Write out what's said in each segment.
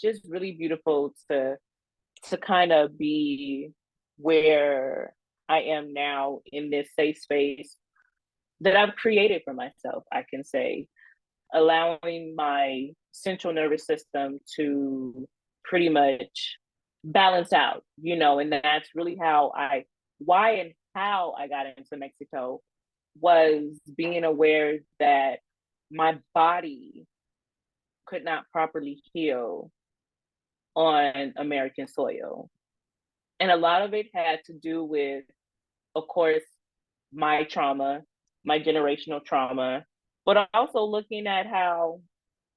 just really beautiful to kind of be where I am now in this safe space that I've created for myself, I can say, allowing my central nervous system to pretty much balance out, and that's really why and how I got into Mexico was being aware that my body could not properly heal on American soil. And a lot of it had to do with, of course, my trauma, my generational trauma, but also looking at how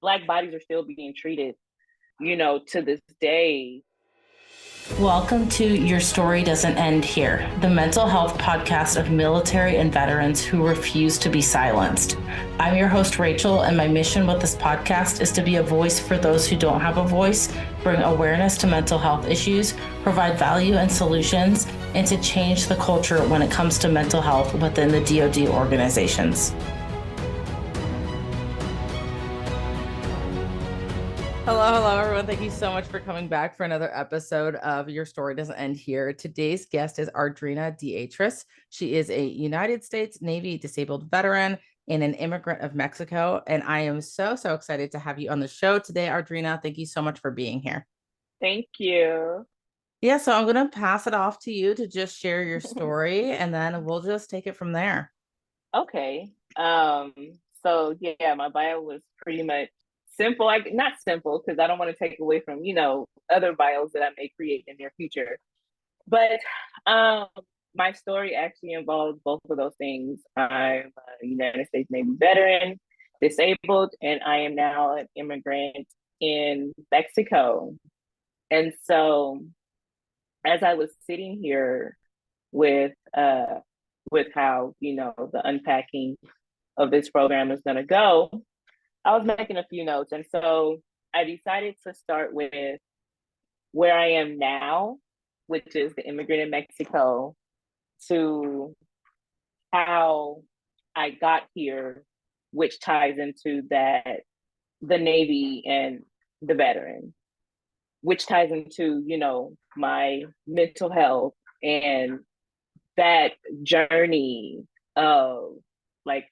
Black bodies are still being treated, to this day. Welcome to Your Story Doesn't End Here, the mental health podcast of military and veterans who refuse to be silenced. I'm your host, Rachel, and my mission with this podcast is to be a voice for those who don't have a voice, bring awareness to mental health issues, provide value and solutions, and to change the culture when it comes to mental health within the DoD organizations. Hello, everyone. Thank you so much for coming back for another episode of Your Story Doesn't End Here. Today's guest is Ardrina Deatrice. She is a United States Navy disabled veteran and an immigrant of Mexico. And I am so excited to have you on the show today, Ardrina. Thank you so much for being here. Thank you. Yeah, so I'm going to pass it off to you to just share your story, and then we'll just take it from there. Okay. So yeah, my bio was pretty much simple. Like, not simple, because I don't want to take away from, other bios that I may create in the near future. But my story actually involves both of those things. I'm a United States Navy veteran, disabled, and I am now an immigrant in Mexico. And so as I was sitting here with how, the unpacking of this program is going to go, I was making a few notes. And so I decided to start with where I am now, which is the immigrant in Mexico, to how I got here, which ties into that, the Navy and the veteran, which ties into, my mental health and that journey of, like,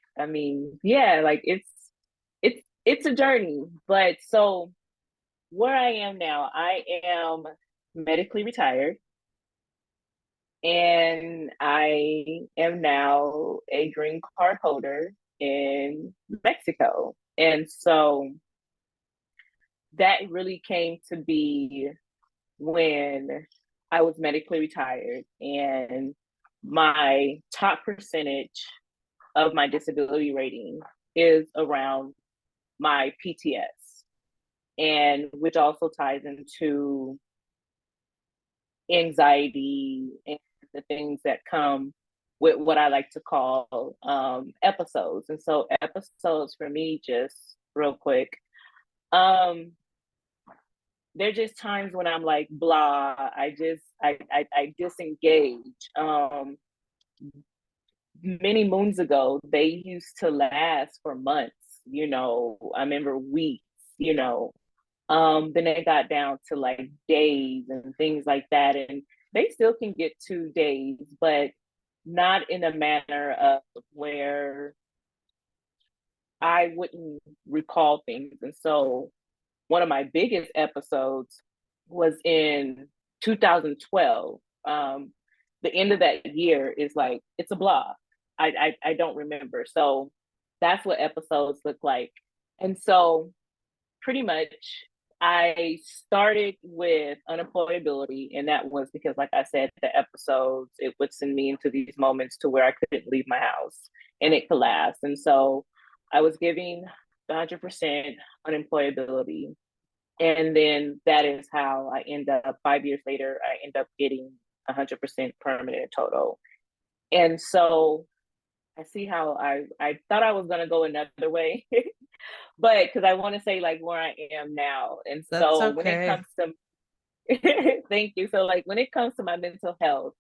it's a journey. But so where I am now, I am medically retired, and I am now a green card holder in Mexico. And so that really came to be when I was medically retired, and my top percentage of my disability rating is around my PTS, and which also ties into anxiety and the things that come with what I like to call episodes. And so episodes for me, just real quick, there's just times when I'm like, blah, I disengage. Many moons ago, they used to last for months, I remember weeks, then it got down to like days and things like that. And they still can get 2 days, but not in a manner of where I wouldn't recall things. And so one of my biggest episodes was in 2012. The end of that year is like, it's a blur. I don't remember. So that's what episodes look like. And so pretty much I started with unemployability, and that was because, like I said, the episodes, it would send me into these moments to where I couldn't leave my house, and it collapsed. And so I was giving 100% unemployability. And then that is how I end up, 5 years later, I end up getting 100% permanent total. And so I see how I thought I was going to go another way, but because I want to say like where I am now. And That's so okay. when it comes to, thank you. So like when it comes to my mental health,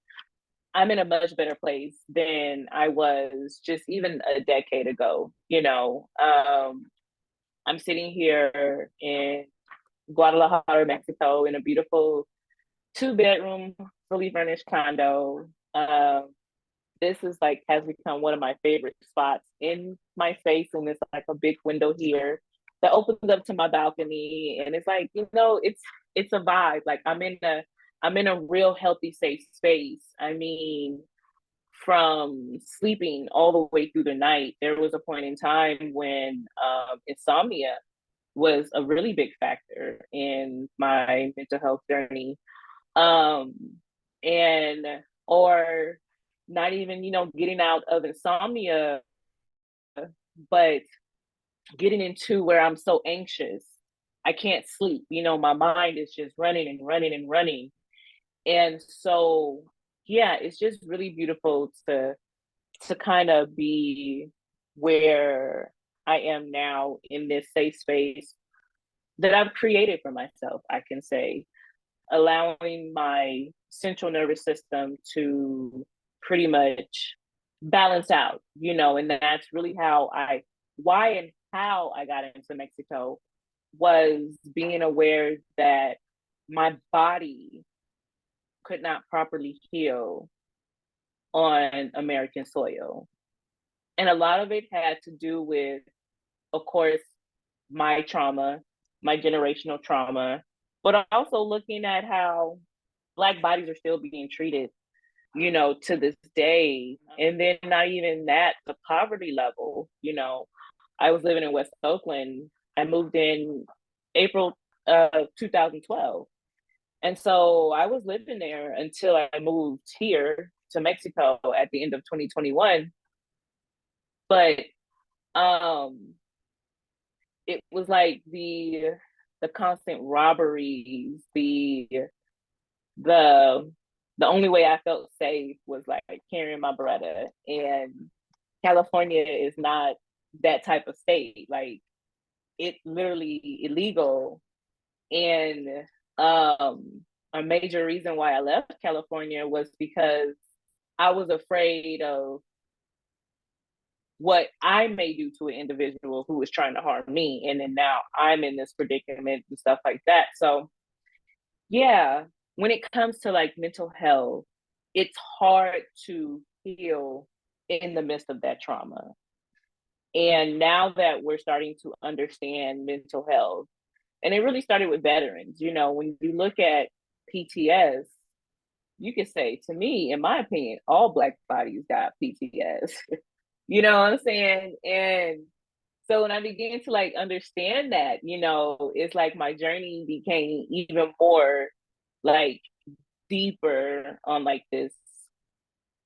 I'm in a much better place than I was just even a decade ago. I'm sitting here in Guadalajara, Mexico, in a beautiful 2-bedroom, fully furnished condo. This is like has become one of my favorite spots in my space, and it's like a big window here that opens up to my balcony, and it's like it's a vibe. Like I'm in a real healthy, safe space. I mean, from sleeping all the way through the night, there was a point in time when insomnia was a really big factor in my mental health journey. Um, and or not even, getting out of insomnia, but getting into where I'm so anxious. I can't sleep. My mind is just running and running and running. And so, yeah, it's just really beautiful to kind of be where I am now in this safe space that I've created for myself, I can say, allowing my central nervous system to pretty much balance out, and that's really why and how I got into Mexico was being aware that my body could not properly heal on American soil. And a lot of it had to do with, of course, my trauma, my generational trauma, but also looking at how Black bodies are still being treated, to this day. And then not even that, the poverty level, I was living in West Oakland. I moved in April 2012. And so I was living there until I moved here to Mexico at the end of 2021. But um it was like the constant robberies, the the only way I felt safe was like carrying my Beretta. And California is not that type of state. Like it's literally illegal. And a major reason why I left California was because I was afraid of what I may do to an individual who was trying to harm me. And then now I'm in this predicament and stuff like that. So yeah, when it comes to like mental health, it's hard to heal in the midst of that trauma. And now that we're starting to understand mental health, and it really started with veterans, when you look at PTS, you could say, to me, in my opinion, all Black bodies got PTS. You know what I'm saying? And so when I began to like understand that, it's like my journey became even more like deeper on like this.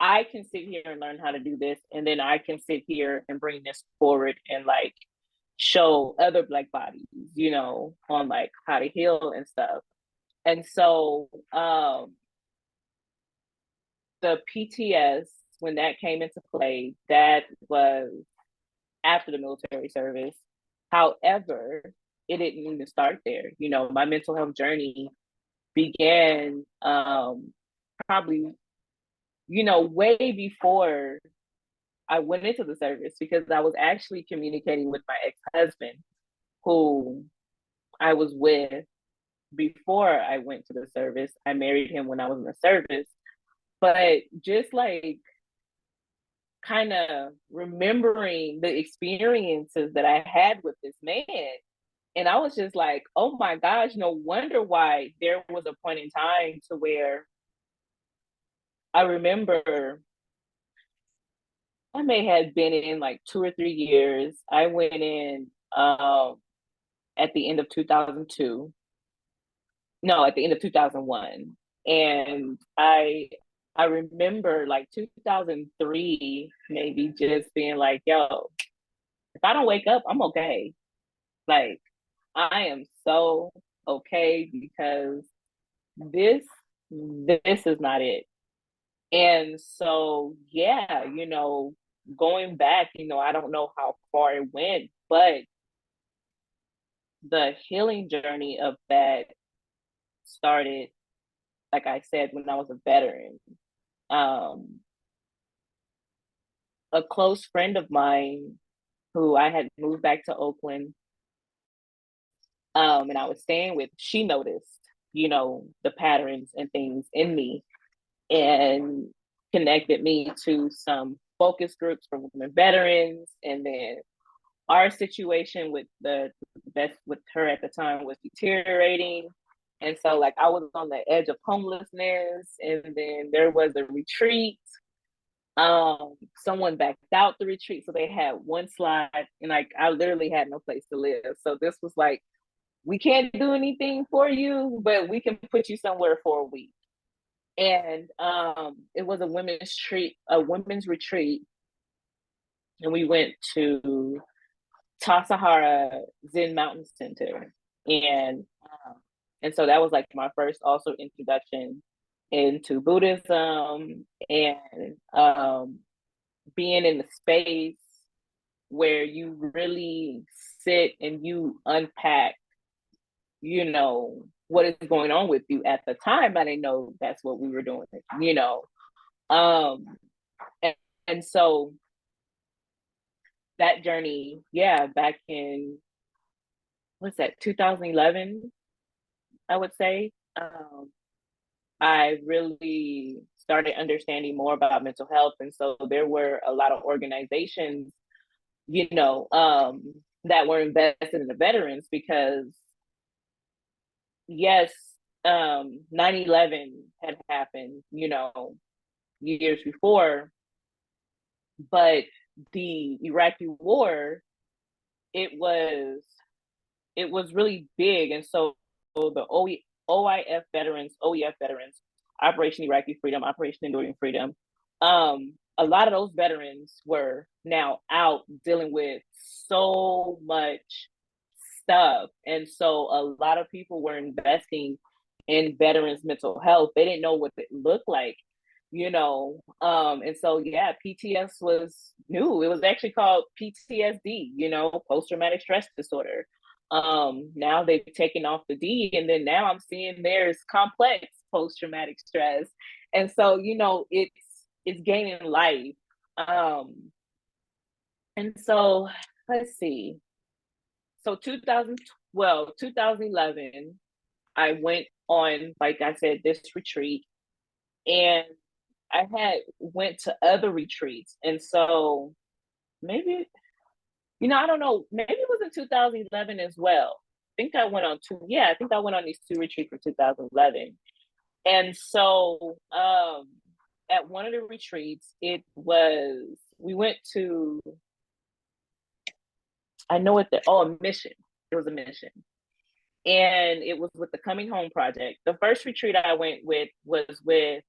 I can sit here and learn how to do this, and then I can sit here and bring this forward and like show other Black bodies, on like how to heal and stuff. And so the PTS, when that came into play, that was after the military service. However, it didn't even start there. My mental health journey began probably, way before I went into the service, because I was actually communicating with my ex-husband, who I was with before I went to the service. I married him when I was in the service. But just like kind of remembering the experiences that I had with this man. And I was just like, oh my gosh, no wonder why there was a point in time to where I remember I may have been in like 2 or 3 years. I went in at the end of 2002. No, at the end of 2001. And I remember like 2003 maybe just being like, yo, if I don't wake up, I'm okay. Like I am so okay, because this this is not it. And so yeah, going back, I don't know how far it went, but the healing journey of that started, like I said, when I was a veteran. Um, a close friend of mine who I had moved back to Oakland, and I was staying with, she noticed, the patterns and things in me, and connected me to some focus groups for women veterans. And then our situation with the best with her at the time was deteriorating. And so like I was on the edge of homelessness, and then there was a retreat. Someone backed out the retreat, so they had one slide, and like I literally had no place to live. So this was like, we can't do anything for you, but we can put you somewhere for a week. And it was a women's retreat, and we went to Tasahara Zen Mountain Center, and and so that was like my first also introduction into Buddhism, and being in the space where you really sit and you unpack, what is going on with you. At the time, I didn't know that's what we were doing, Um, and, and so that journey, yeah, back in, what's that, 2011, I would say, I really started understanding more about mental health. And so there were a lot of organizations, that were invested in the veterans, because yes, 9/11 had happened, years before, but the Iraqi war, it was it was really big. And so the OEF veterans, Operation Iraqi Freedom, Operation Enduring Freedom, a lot of those veterans were now out dealing with so much stuff. And so a lot of people were investing in veterans' mental health. They didn't know what it looked like, and so yeah, PTS was new. It was actually called PTSD, post-traumatic stress disorder. Now they've taken off the D, and then now I'm seeing there's complex post-traumatic stress. And so, it's gaining life. And so let's see. So 2011, I went on, like I said, this retreat, and I had went to other retreats. And so maybe, I don't know, maybe it was in 2011 as well. I think I went on these two retreats for 2011. And so at one of the retreats, we went to, I know what a mission. It was a mission. And it was with the Coming Home Project. The first retreat I went with was with,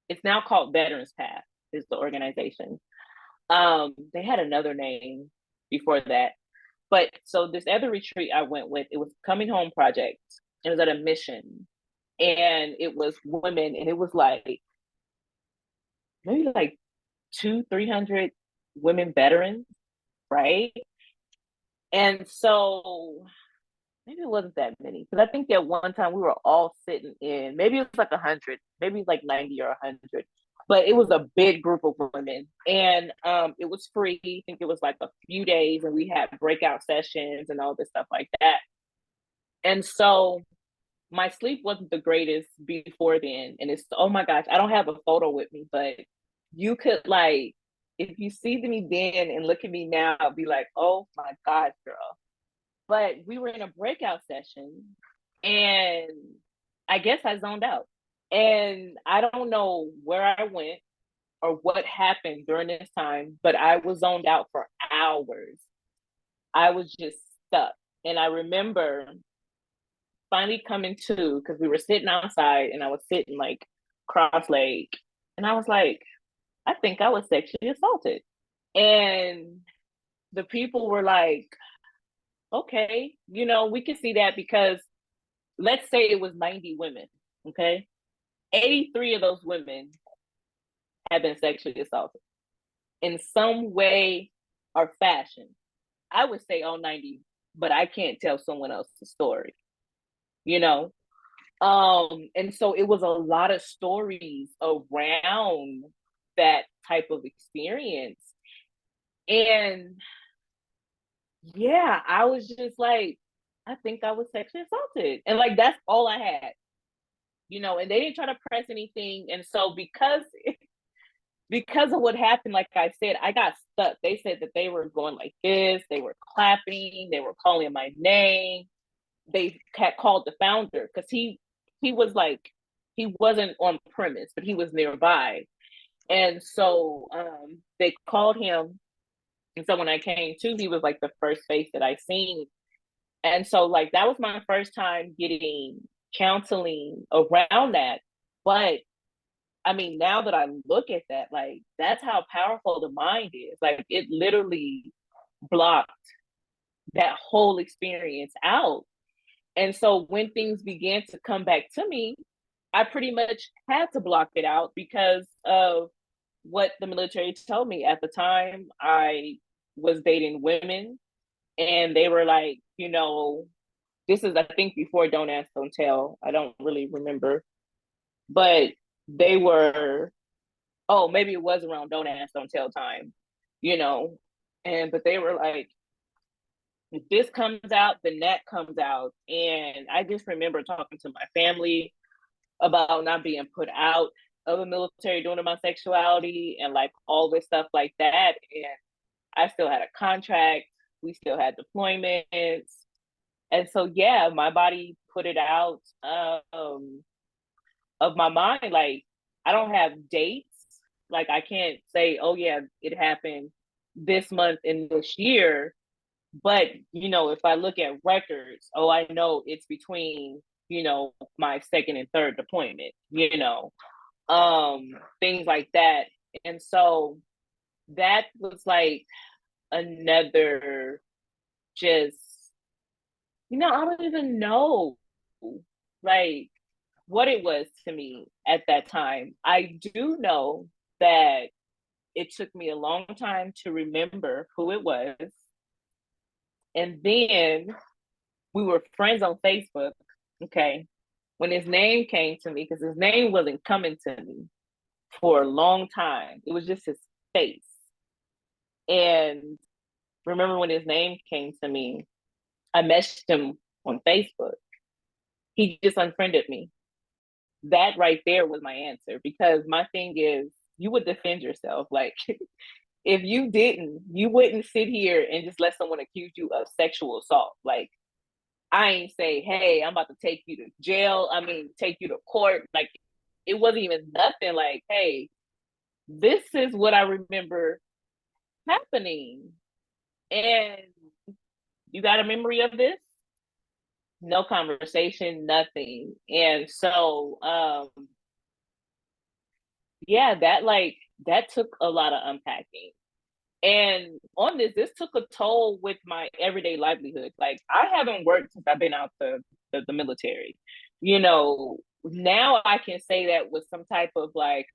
it's now called Veterans Path, is the organization. They had another name before that. But so this other retreat I went with, it was Coming Home Project. It was at a mission. And it was women, and it was like maybe like 300 women veterans, right? And so maybe it wasn't that many, because I think at one time we were all sitting in, maybe it was like 100, maybe like 90 or 100, but it was a big group of women. And it was free. I think it was like a few days, and we had breakout sessions and all this stuff like that. And so my sleep wasn't the greatest before then. And it's, oh my gosh, I don't have a photo with me, but you could, like, if you see me then and look at me now, be like, oh my gosh, girl. But we were in a breakout session, and I guess I zoned out. And I don't know where I went or what happened during this time, but I was zoned out for hours. I was just stuck. And I remember finally coming to, because we were sitting outside, and I was sitting like cross-legged, and I was like, I think I was sexually assaulted. And the people were like, okay, we can see that, because let's say it was 90 women, okay? 83 of those women have been sexually assaulted in some way or fashion. I would say all 90, but I can't tell someone else's story, you know? And so it was a lot of stories around that type of experience. And yeah, I was just like, I think I was sexually assaulted. And like, that's all I had, and they didn't try to press anything. And so because of what happened, like I said, I got stuck. They said that they were going like this, they were clapping, they were calling my name. They had called the founder because he was like, he wasn't on premise, but he was nearby. And so they called him. And so when I came to, he was like the first face that I seen. And so like that was my first time getting counseling around that. But I mean, now that I look at that, like that's how powerful the mind is. Like it literally blocked that whole experience out. And so when things began to come back to me, I pretty much had to block it out because of what the military told me. At the time, I was dating women, and they were like, this is, I think, before Don't Ask, Don't Tell. I don't really remember. But they were, oh, maybe it was around Don't Ask, Don't Tell time, but they were like, if this comes out, then that comes out. And I just remember talking to my family about not being put out of the military due to my sexuality and like all this stuff like that. And I still had a contract. We still had deployments. And so, yeah, my body put it out of my mind. Like, I don't have dates. Like, I can't say, oh, yeah, it happened this month and this year. But, if I look at records, oh, I know it's between, my second and third deployment, things like that. And so that was like another just, I don't even know like what it was to me at that time. I do know that it took me a long time to remember who it was. And then we were friends on Facebook. Okay. When his name came to me, because his name wasn't coming to me for a long time, it was just his face. And remember when his name came to me, I messaged him on Facebook. He just unfriended me. That right there was my answer, because my thing is, you would defend yourself. Like, if you didn't, you wouldn't sit here and just let someone accuse you of sexual assault. Like, I ain't say, hey, I'm about to take you to jail. I mean, take you to court. Like, it wasn't even nothing like, hey, this is what I remember happening. And you got a memory of this? No conversation, nothing. And so, yeah, that took a lot of unpacking. And on this took a toll with my everyday livelihood. Like, I haven't worked since I've been out the military. Now I can say that with some type of like,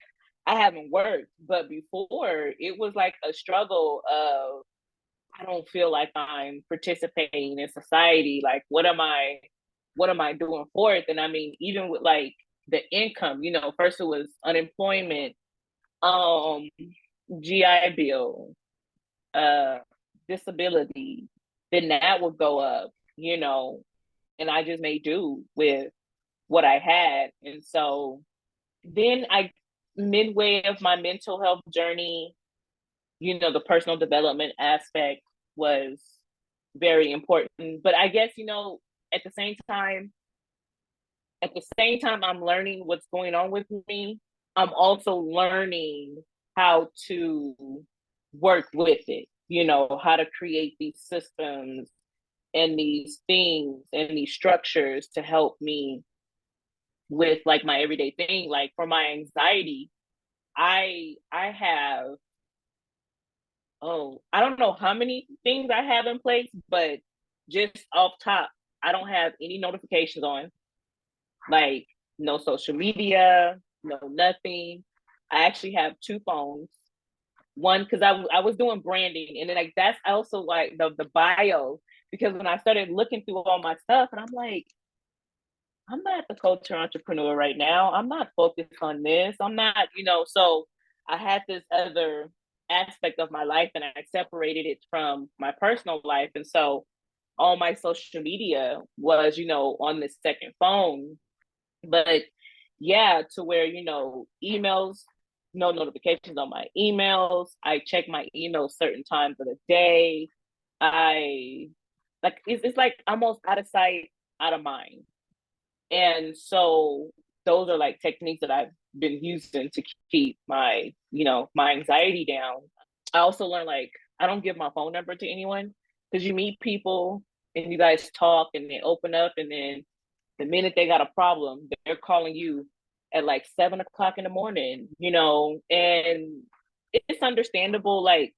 I haven't worked, but before it was like a struggle of, I don't feel like I'm participating in society. Like, what am I doing for it? And I mean, even with like the income, first it was unemployment, um, GI Bill, disability, then that would go up, and I just made do with what I had. And so then midway of my mental health journey, the personal development aspect was very important. But I guess, at the same time, I'm learning what's going on with me, I'm also learning how to work with it, how to create these systems and these things and these structures to help me with like my everyday thing. Like, for my anxiety, I have, I don't know how many things I have in place, but just off top, I don't have any notifications on, like no social media, no nothing. I actually have two phones. One, because I was doing branding, and then like that's also like the bio, because when I started looking through all my stuff, and I'm like, I'm not the culture entrepreneur right now. I'm not focused on this. I'm not, so I had this other aspect of my life, and I separated it from my personal life. And so all my social media was, on this second phone. But yeah, to where, emails, no notifications on my emails. I check my emails certain times of the day. I like it's like almost out of sight, out of mind. And so those are like techniques that I've been using to keep my, my anxiety down. I also learned like I don't give my phone number to anyone, because you meet people and you guys talk and they open up, and then the minute they got a problem, they're calling you at like 7 o'clock in the morning, and it's understandable. Like,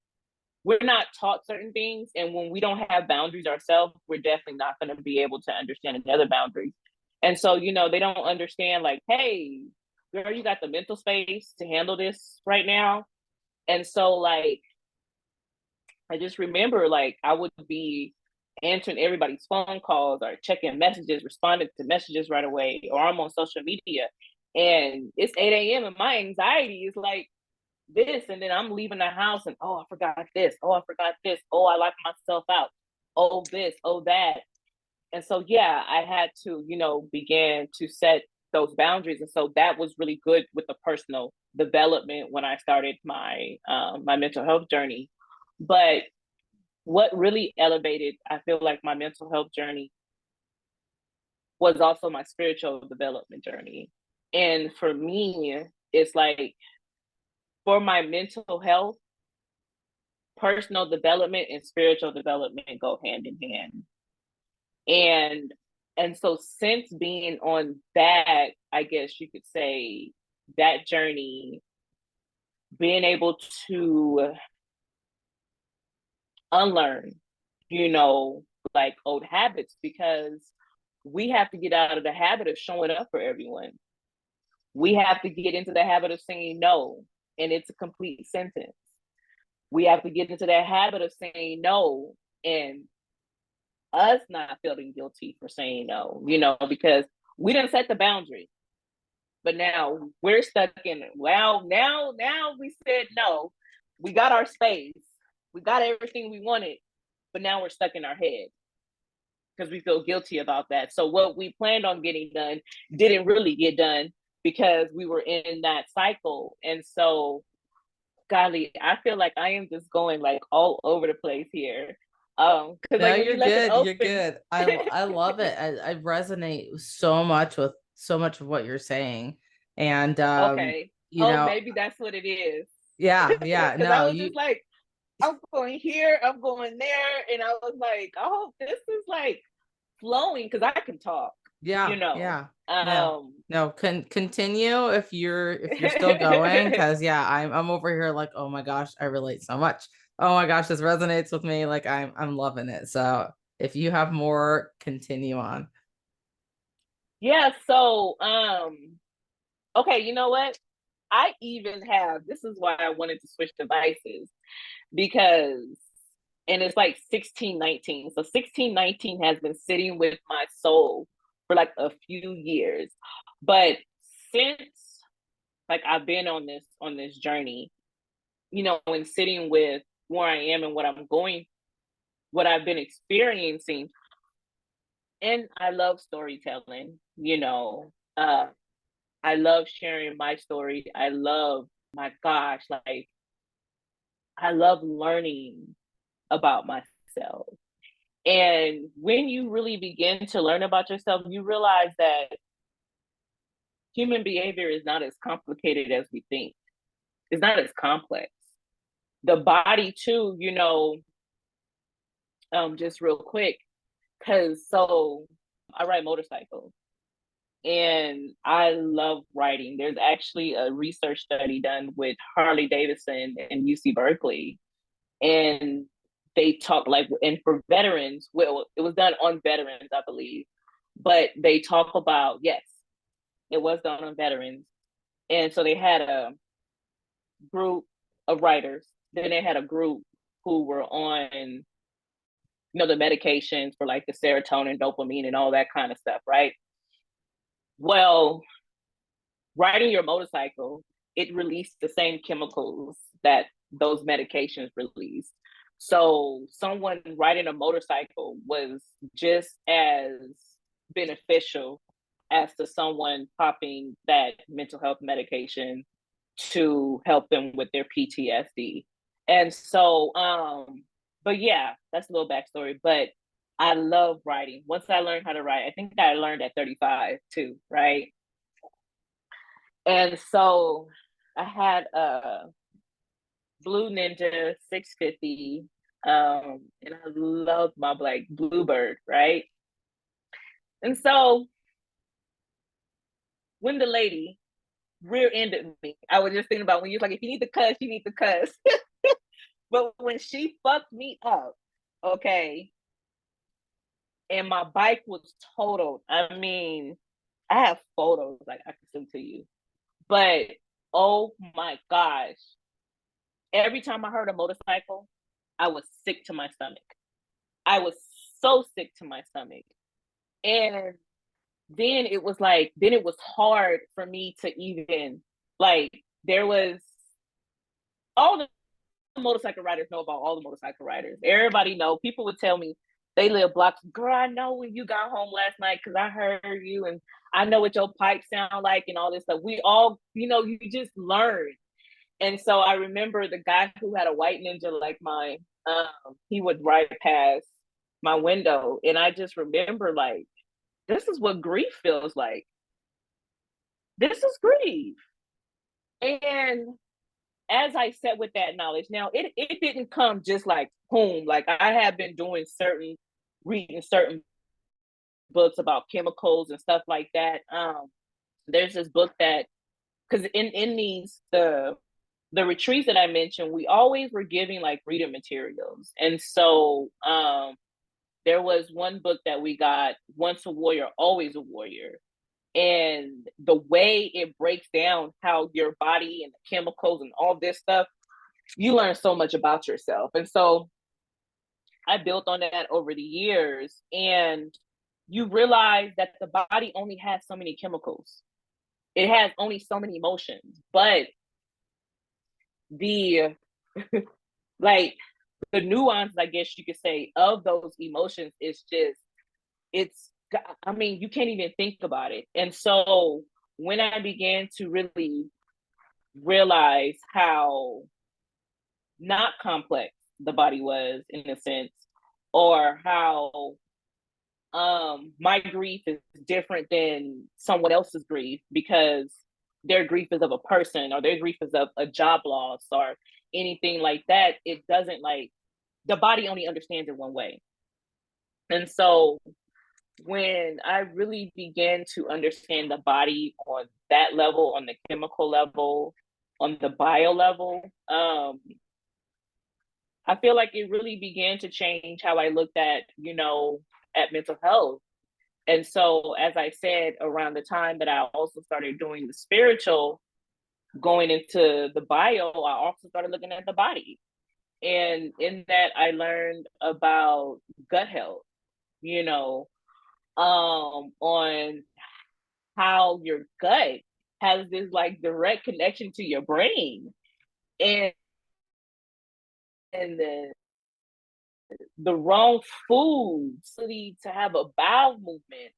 we're not taught certain things. And when we don't have boundaries ourselves, we're definitely not going to be able to understand another boundaries. And so, they don't understand like, hey, girl, you got the mental space to handle this right now. And so like, I just remember like I would be answering everybody's phone calls or checking messages, responding to messages right away, or I'm on social media and it's 8 a.m. and my anxiety is like this. And then I'm leaving the house and, oh, I forgot this. Oh, I forgot this. Oh, I locked myself out. Oh, this, oh, that. And so, yeah, I had to, begin to set those boundaries. And so that was really good with the personal development when I started my my mental health journey. But what really elevated, I feel like, my mental health journey was also my spiritual development journey. And for me, it's like, for my mental health, personal development and spiritual development go hand in hand. And so since being on that, I guess you could say, that journey, being able to unlearn, like old habits, because we have to get out of the habit of showing up for everyone. We have to get into the habit of saying no, and it's a complete sentence. We have to get into that habit of saying no, and us not feeling guilty for saying no, because we didn't set the boundary. But now we're stuck in it. Well, now we said no. We got our space. We got everything we wanted, but now we're stuck in our head because we feel guilty about that. So what we planned on getting done didn't really get done because we were in that cycle. And so, golly, I feel like I am just going like all over the place here. Because No, like when you're you left it good. You're open, good. I love it. I resonate so much with so much of what you're saying. And okay, you oh, know, maybe that's what it is. yeah, yeah. Because I No, was you just like, I'm going here, I'm going there, and I was like, oh, this is like flowing because I can talk, yeah, you know. yeah. No. Um, No, continue if you're still going, because yeah, I'm over here like, oh my gosh, I relate so much. Oh my gosh, this resonates with me. Like I'm loving it. So if you have more, continue on. yeah, so okay, you know what? I even have, this is why I wanted to switch devices, because, and it's like 1619. So 1619 has been sitting with my soul for like a few years. But since like I've been on this journey, and sitting with where I am and what I'm going, what I've been experiencing, and I love storytelling, I love sharing my story. I love, my gosh, like I love learning about myself. And when you really begin to learn about yourself, you realize that human behavior is not as complicated as we think. It's not as complex. The body too, just real quick, because so I ride motorcycles and I love riding. There's actually a research study done with Harley Davidson and UC Berkeley, and they talk like, and for veterans, well, it was done on veterans, I believe, but they talk about, yes, it was done on veterans. And so they had a group of writers, then they had a group who were on, the medications for like the serotonin, dopamine, and all that kind of stuff, right? Well, riding your motorcycle, it released the same chemicals that those medications release. So someone riding a motorcycle was just as beneficial as to someone popping that mental health medication to help them with their PTSD. And so, but yeah, that's a little backstory. But I love writing. Once I learned how to write, I think I learned at 35 too, right? And so I had a Blue Ninja 650, and I love my like Bluebird, right? And so when the lady rear-ended me, I was just thinking about when you're like, if you need to cuss, you need to cuss. But when she fucked me up, okay, and my bike was totaled, I mean, I have photos like I can send to you, but oh my gosh, every time I heard a motorcycle, I was sick to my stomach. I was so sick to my stomach. And then it was like, then it was hard for me to even, like, there was all the motorcycle riders know about all the motorcycle riders. Everybody know. People would tell me they live blocks. Girl, I know when you got home last night because I heard you and I know what your pipes sound like and all this stuff. We all, you just learn. And so I remember the guy who had a white Ninja like mine, he would ride past my window. And I just remember like, this is what grief feels like. This is grief. And as I sat with that knowledge, now it didn't come just like boom. Like I have been reading certain books about chemicals and stuff like that. There's this book that, because in these the retreats that I mentioned, we always were giving like reading materials, and so there was one book that we got, Once a Warrior, Always a Warrior. And the way it breaks down how your body and the chemicals and all this stuff, you learn so much about yourself. And so I built on that over the years. And you realize that the body only has so many chemicals. It has only so many emotions. But the like the nuance, I guess you could say, of those emotions is just, I mean, you can't even think about it. And so when I began to really realize how not complex the body was in a sense, or how my grief is different than someone else's grief because their grief is of a person or their grief is of a job loss or anything like that, it doesn't, like, the body only understands it one way. And so when I really began to understand the body on that level, on the chemical level, on the bio level, I feel like it really began to change how I looked at mental health. And so, as I said, around the time that I also started doing the spiritual, going into the bio, I also started looking at the body. And in that, I learned about gut health, on how your gut has this like direct connection to your brain. And the wrong foods to have a bowel movement,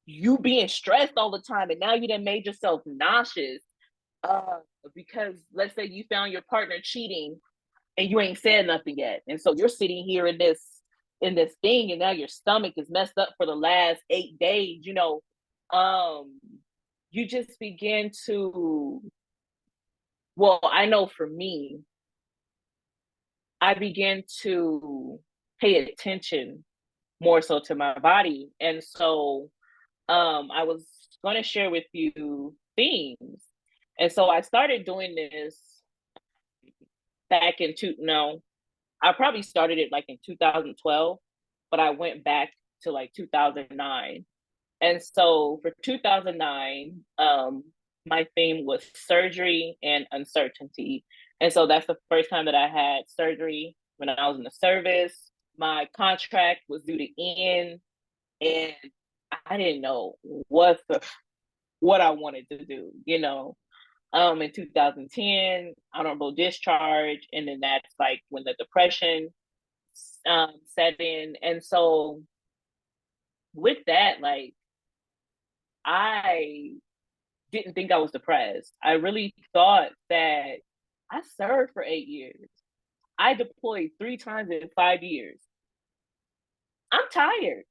you being stressed all the time, and now you done made yourself nauseous because let's say you found your partner cheating and you ain't said nothing yet, and so you're sitting here in this thing, and now your stomach is messed up for the last 8 days. You just begin to, well, I know for me, I began to pay attention more so to my body. And so I was going to share with you themes. And so I started doing this back in I probably started it like in 2012, but I went back to like 2009. And so for 2009, my theme was surgery and uncertainty. And so that's the first time that I had surgery when I was in the service. My contract was due to end, and I didn't know what I wanted to do, in 2010, honorable discharge, and then that's like when the depression set in. And so with that, like, I didn't think I was depressed. I really thought that I served for 8 years. I deployed 3 times in 5 years. I'm tired.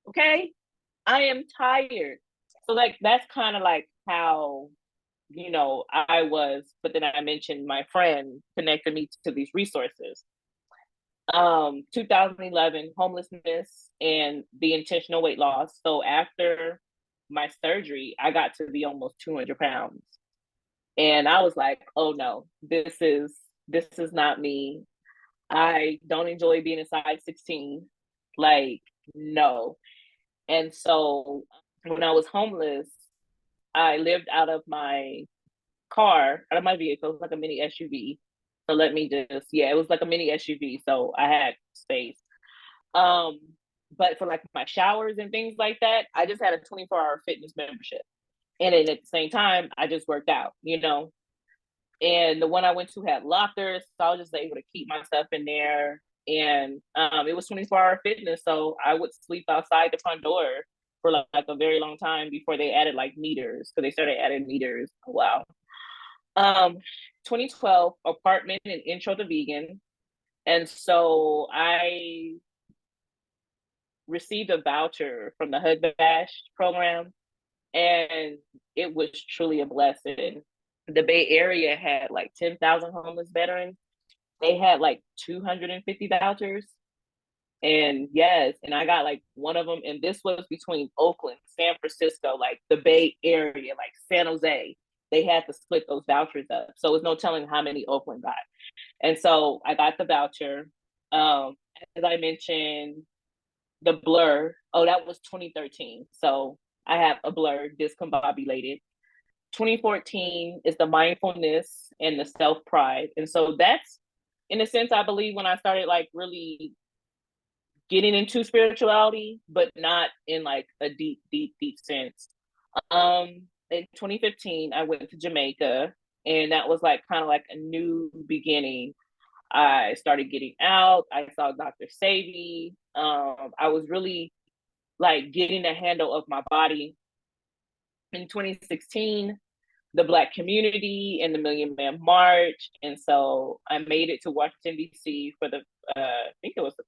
Okay. I am tired. So like that's kind of like how, I was, but then I mentioned my friend connected me to these resources. 2011, homelessness and the intentional weight loss. So after my surgery, I got to be almost 200 pounds. And I was like, oh no, this is not me. I don't enjoy being a size 16. Like, no. And so when I was homeless, I lived out of my car, out of my vehicle. It was like a mini SUV. So it was like a mini SUV. So I had space. Um, but for like my showers and things like that, I just had a 24-hour fitness membership. And then at the same time, I just worked out. And the one I went to had lockers, so I was just able to keep my stuff in there. And it was 24-hour fitness, so I would sleep outside the front door for like a very long time before they added like meters. So they started adding meters. Oh, wow. 2012, apartment and intro to vegan. And so I received a voucher from the HUD Bash program, and it was truly a blessing. The Bay Area had like 10,000 homeless veterans. They had like 250 vouchers. And yes, and I got like one of them. And this was between Oakland, San Francisco, like the Bay Area, like San Jose. They had to split those vouchers up. So it's no telling how many Oakland got. And so I got the voucher. As I mentioned, the blur. Oh, that was 2013. So I have a blur, discombobulated. 2014 is the mindfulness and the self-pride. And so that's, in a sense, I believe when I started like really getting into spirituality, but not in like a deep, deep, deep sense. In 2015, I went to Jamaica, and that was like kind of like a new beginning. I started getting out. I saw Dr. Savy. I was really like getting a handle of my body. In 2016, the Black community and the Million Man March. And so I made it to Washington, D.C. for the, I think it was the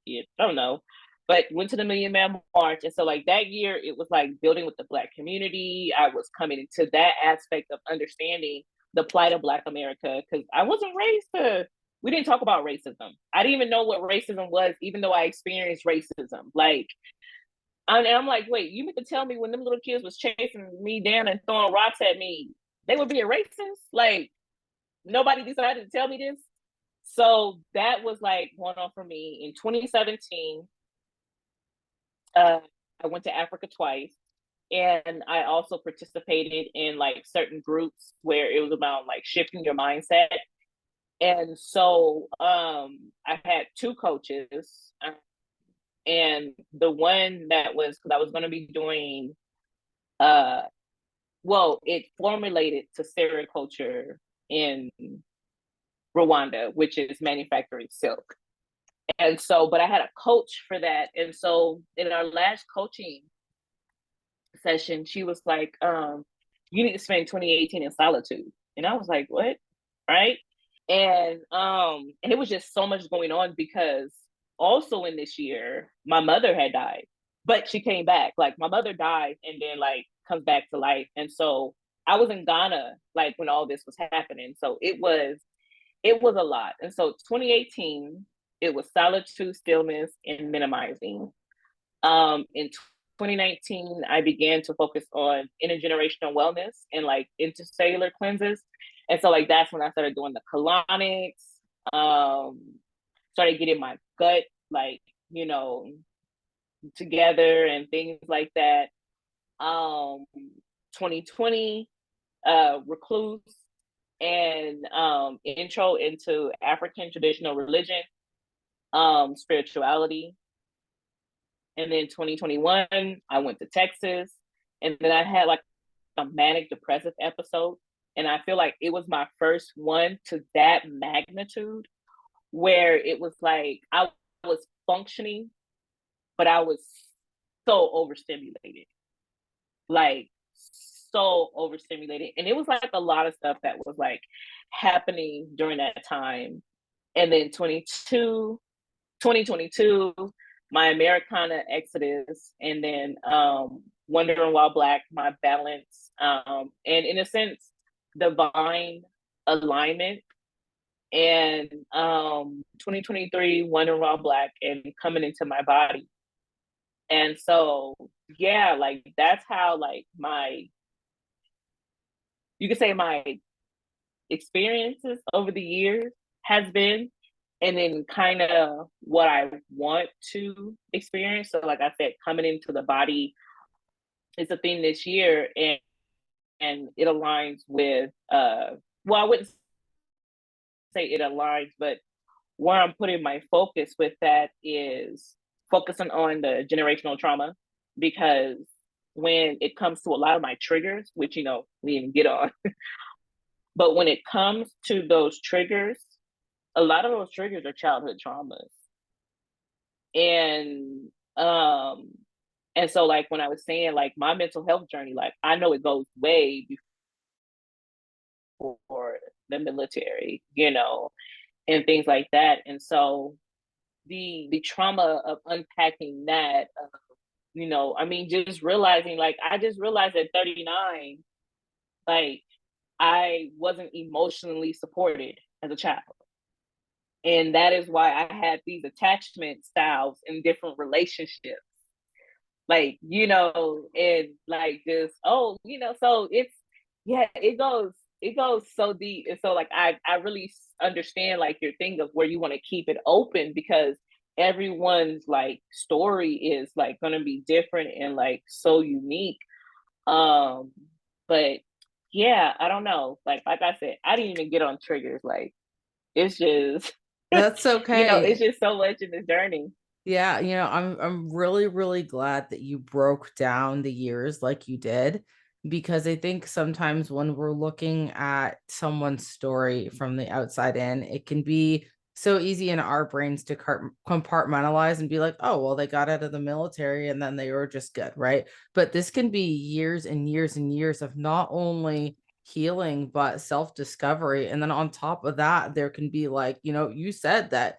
50th, I don't know, but went to the Million Man March. And so like that year, it was like building with the Black community. I was coming into that aspect of understanding the plight of Black America, because I wasn't raised we didn't talk about racism. I didn't even know what racism was, even though I experienced racism. Like, and I'm like, wait, you meant to tell me when them little kids was chasing me down and throwing rocks at me, they were being racist? Like, nobody decided to tell me this? So that was like going on for me. In 2017, I went to Africa twice. And I also participated in like certain groups where it was about like shifting your mindset. And so I had 2 coaches. And the one that was, because I was going to be doing, it formulated to sericulture in Rwanda, which is manufacturing silk. And so, but I had a coach for that. And so in our last coaching session, she was like, you need to spend 2018 in solitude. And I was like, what? Right. And it was just so much going on, because also in this year, my mother had died, but she came back. Like, my mother died and then like comes back to life. And so I was in Ghana, like when all this was happening. So it was a lot. And so 2018, it was solitude, stillness, and minimizing. In 2019, I began to focus on intergenerational wellness and like intercellular cleanses. And so like that's when I started doing the colonics, started getting my gut like, together and things like that. 2020, recluse and intro into African traditional religion, spirituality. And then 2021, I went to Texas, and then I had like a manic depressive episode. And I feel like it was my first one to that magnitude where it was like I was functioning, but I was so overstimulated, like so overstimulated. And it was like a lot of stuff that was like happening during that time. And then 2022, my Americana Exodus, and then Wondering While Black, my balance, and in a sense, divine alignment. And 2023, Wondering While Black, and coming into my body. And so, yeah, like that's how like you could say my experiences over the years has been, and then kind of what I want to experience. So like I said, coming into the body is a thing this year, and it aligns with well, I wouldn't say it aligns, but where I'm putting my focus with that is focusing on the generational trauma, because when it comes to a lot of my triggers, which we didn't get on, but when it comes to those triggers, a lot of those triggers are childhood traumas. And and so like when I was saying like my mental health journey, like I know it goes way before the military, and things like that. And so the trauma of unpacking that, I mean, just realizing, like, I just realized at 39, like, I wasn't emotionally supported as a child. And that is why I had these attachment styles in different relationships. Like, and like this, so yeah, it goes so deep. And so like I really understand like your thing of where you want to keep it open, because everyone's like story is like going to be different and like so unique. Um, but yeah, I don't know. Like I said, I didn't even get on triggers. Like it's just That's it's okay. just so much in this journey. Yeah, I'm really, really glad that you broke down the years like you did, because I think sometimes when we're looking at someone's story from the outside in, it can be so easy in our brains to compartmentalize and be like, oh, well, they got out of the military and then they were just good, right? But this can be years and years and years of not only healing, but self-discovery. And then on top of that, there can be like, you said that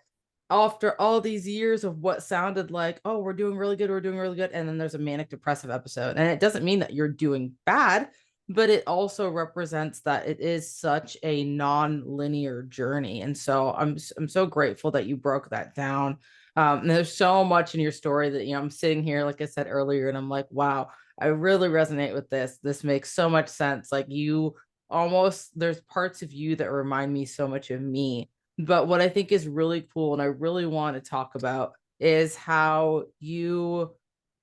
after all these years of what sounded like, oh, we're doing really good, we're doing really good, and then there's a manic depressive episode. And it doesn't mean that you're doing bad, but it also represents that it is such a non-linear journey. And so I'm so grateful that you broke that down. And there's so much in your story that I'm sitting here, like I said earlier, and I'm like, wow, I really resonate with this. This makes so much sense. Like there's parts of you that remind me so much of me. But what I think is really cool, and I really want to talk about, is how you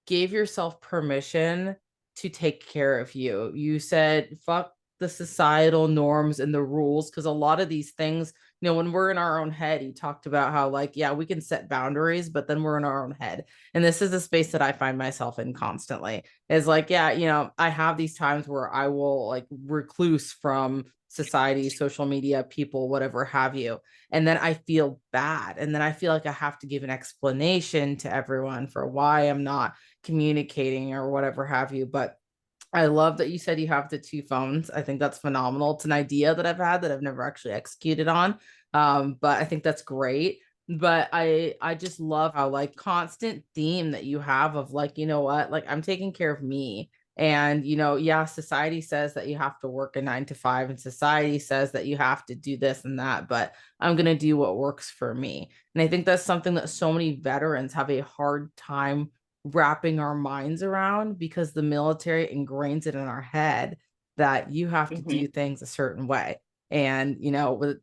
gave yourself permission to take care of you. You said, fuck the societal norms and the rules, because a lot of these things, when we're in our own head, you talked about how, like, yeah, we can set boundaries, but then we're in our own head. And this is a space that I find myself in constantly. Is like, yeah, I have these times where I will like recluse from society, social media, people, whatever have you. And then I feel bad. And then I feel like I have to give an explanation to everyone for why I'm not communicating or whatever have you. But I love that you said you have the two phones. I think that's phenomenal. It's an idea that I've had that I've never actually executed on. But I think that's great. But I just love how like constant theme that you have of like, what, like I'm taking care of me. And yeah, society says that you have to work a 9 to 5, and society says that you have to do this and that, but I'm gonna do what works for me. And I think that's something that so many veterans have a hard time wrapping our minds around, because the military ingrains it in our head that you have to do Mm-hmm. things a certain way. And,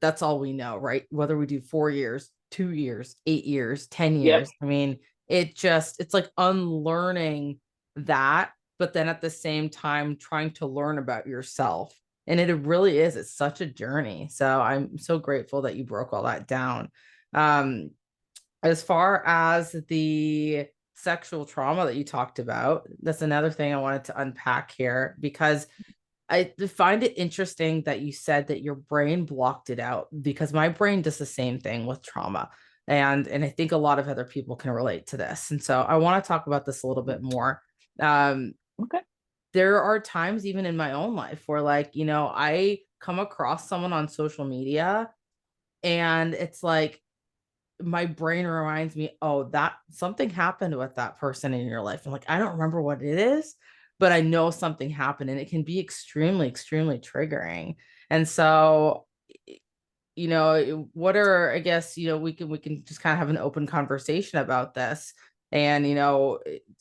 that's all we know, right? Whether we do 4 years, 2 years, 8 years, 10 Yep. years. I mean, it's like unlearning that, but then at the same time, trying to learn about yourself. And it really is, it's such a journey. So I'm so grateful that you broke all that down. Um, as far as the sexual trauma that you talked about, that's another thing I wanted to unpack here, because I find it interesting that you said that your brain blocked it out, because my brain does the same thing with trauma. And I think a lot of other people can relate to this. And so I want to talk about this a little bit more. Um, Okay. there are times even in my own life where, like, I come across someone on social media and it's like my brain reminds me, oh, that something happened with that person in your life. I'm like, I don't remember what it is, but I know something happened, and it can be extremely, extremely triggering. And so, what are, I guess, we can just kind of have an open conversation about this, and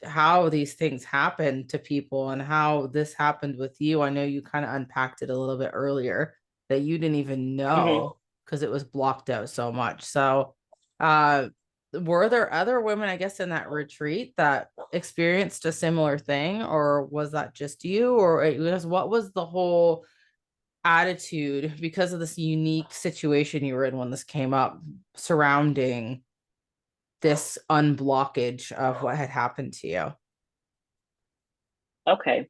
how these things happen to people and how this happened with you. I know you kind of unpacked it a little bit earlier, that you didn't even Mm-hmm. know because it was blocked out so much. So uh were there other women, I guess, in that retreat that experienced a similar thing, or was that just you, or what was the whole attitude because of this unique situation you were in when this came up, surrounding this unblockage of what had happened to you? Okay.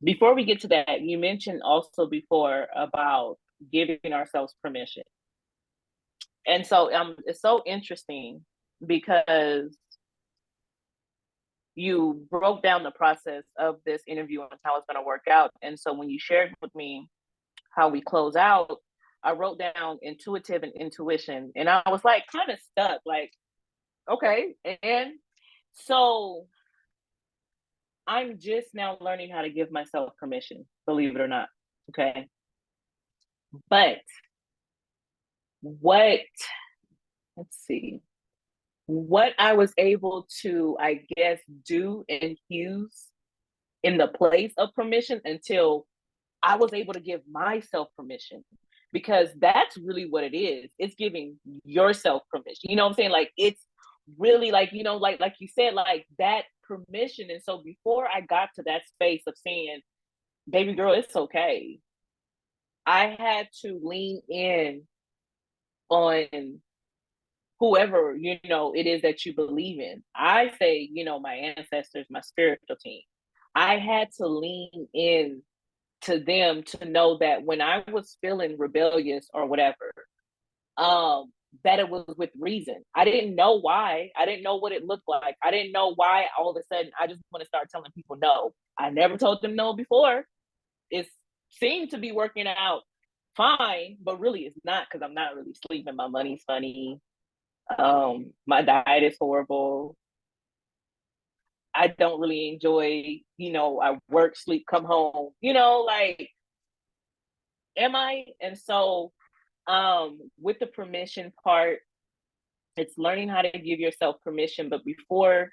Before we get to that, you mentioned also before about giving ourselves permission. And so it's so interesting because you broke down the process of this interview and how it's going to work out. And so when you shared with me how we close out, I wrote down intuitive and intuition. And I was like kind of stuck, like, okay. And so I'm just now learning how to give myself permission, believe it or not. Okay. But what, let's see, what I was able to, I guess, do and use in the place of permission until I was able to give myself permission, because that's really what it is. It's giving yourself permission. You know what I'm saying? Like, it's really like, like you said, like that permission. And so before I got to that space of saying, baby girl, it's okay, I had to lean in on whoever, it is that you believe in. I say, my ancestors, my spiritual team. I had to lean in to them to know that when I was feeling rebellious or whatever, that it was with reason. I didn't know why. I didn't know what it looked like. I didn't know why all of a sudden I just want to start telling people no. I never told them no before. It seemed to be working out fine, but really it's not, because I'm not really sleeping. My money's funny. My diet is horrible. I don't really enjoy, I work, sleep, come home, like, am I? And so, with the permission part, it's learning how to give yourself permission. But before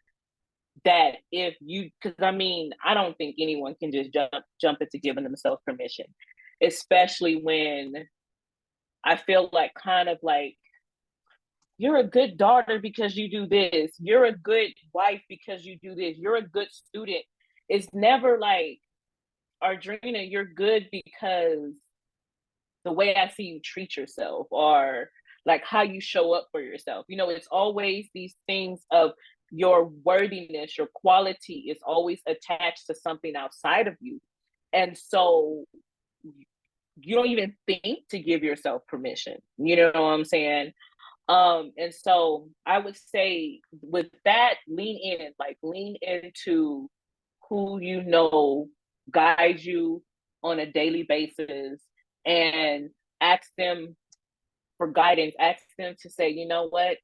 that, because I don't think anyone can just jump into giving themselves permission, especially when I feel like kind of like, you're a good daughter because you do this. You're a good wife because you do this. You're a good student. It's never like, Ardrina, you're good because the way I see you treat yourself, or like how you show up for yourself. It's always these things of your worthiness, your quality is always attached to something outside of you. And so you don't even think to give yourself permission. You know what I'm saying? And so I would say with that, lean into who guides you on a daily basis, and ask them for guidance. Ask them to say, you know what,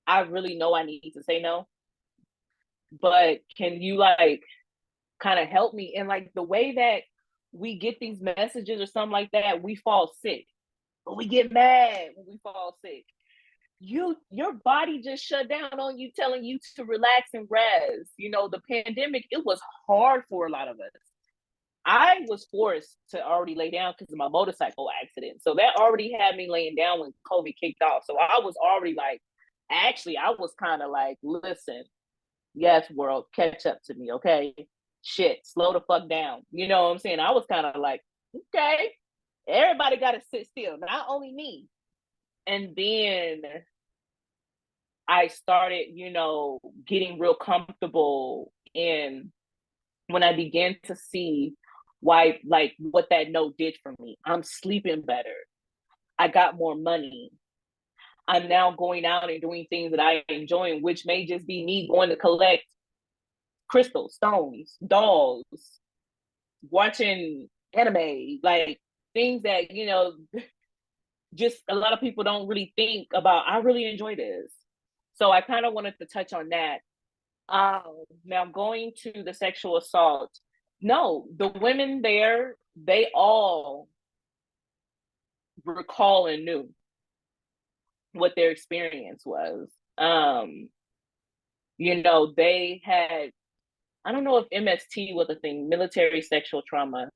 I really know I need to say no, but can you like kind of help me? And like the way that we get these messages or something like that, we fall sick, but we get mad when we fall sick. Your body just shut down on you, telling you to relax and rest. The pandemic, it was hard for a lot of us. I was forced to already lay down because of my motorcycle accident. So that already had me laying down when COVID kicked off. So I was already like, actually, I was kind of like, listen, yes, world, catch up to me, okay? Shit, slow the fuck down. You know what I'm saying? I was kind of like, okay, everybody got to sit still, not only me. And then I started, getting real comfortable in when I began to see why, like what that note did for me. I'm sleeping better. I got more money. I'm now going out and doing things that I enjoy, which may just be me going to collect crystals, stones, dolls, watching anime, like things that, just a lot of people don't really think about. I really enjoy this. So I kind of wanted to touch on that. Now going to the sexual assault. No, the women there, they all recall and knew what their experience was. They had, I don't know if MST was a thing, military sexual trauma,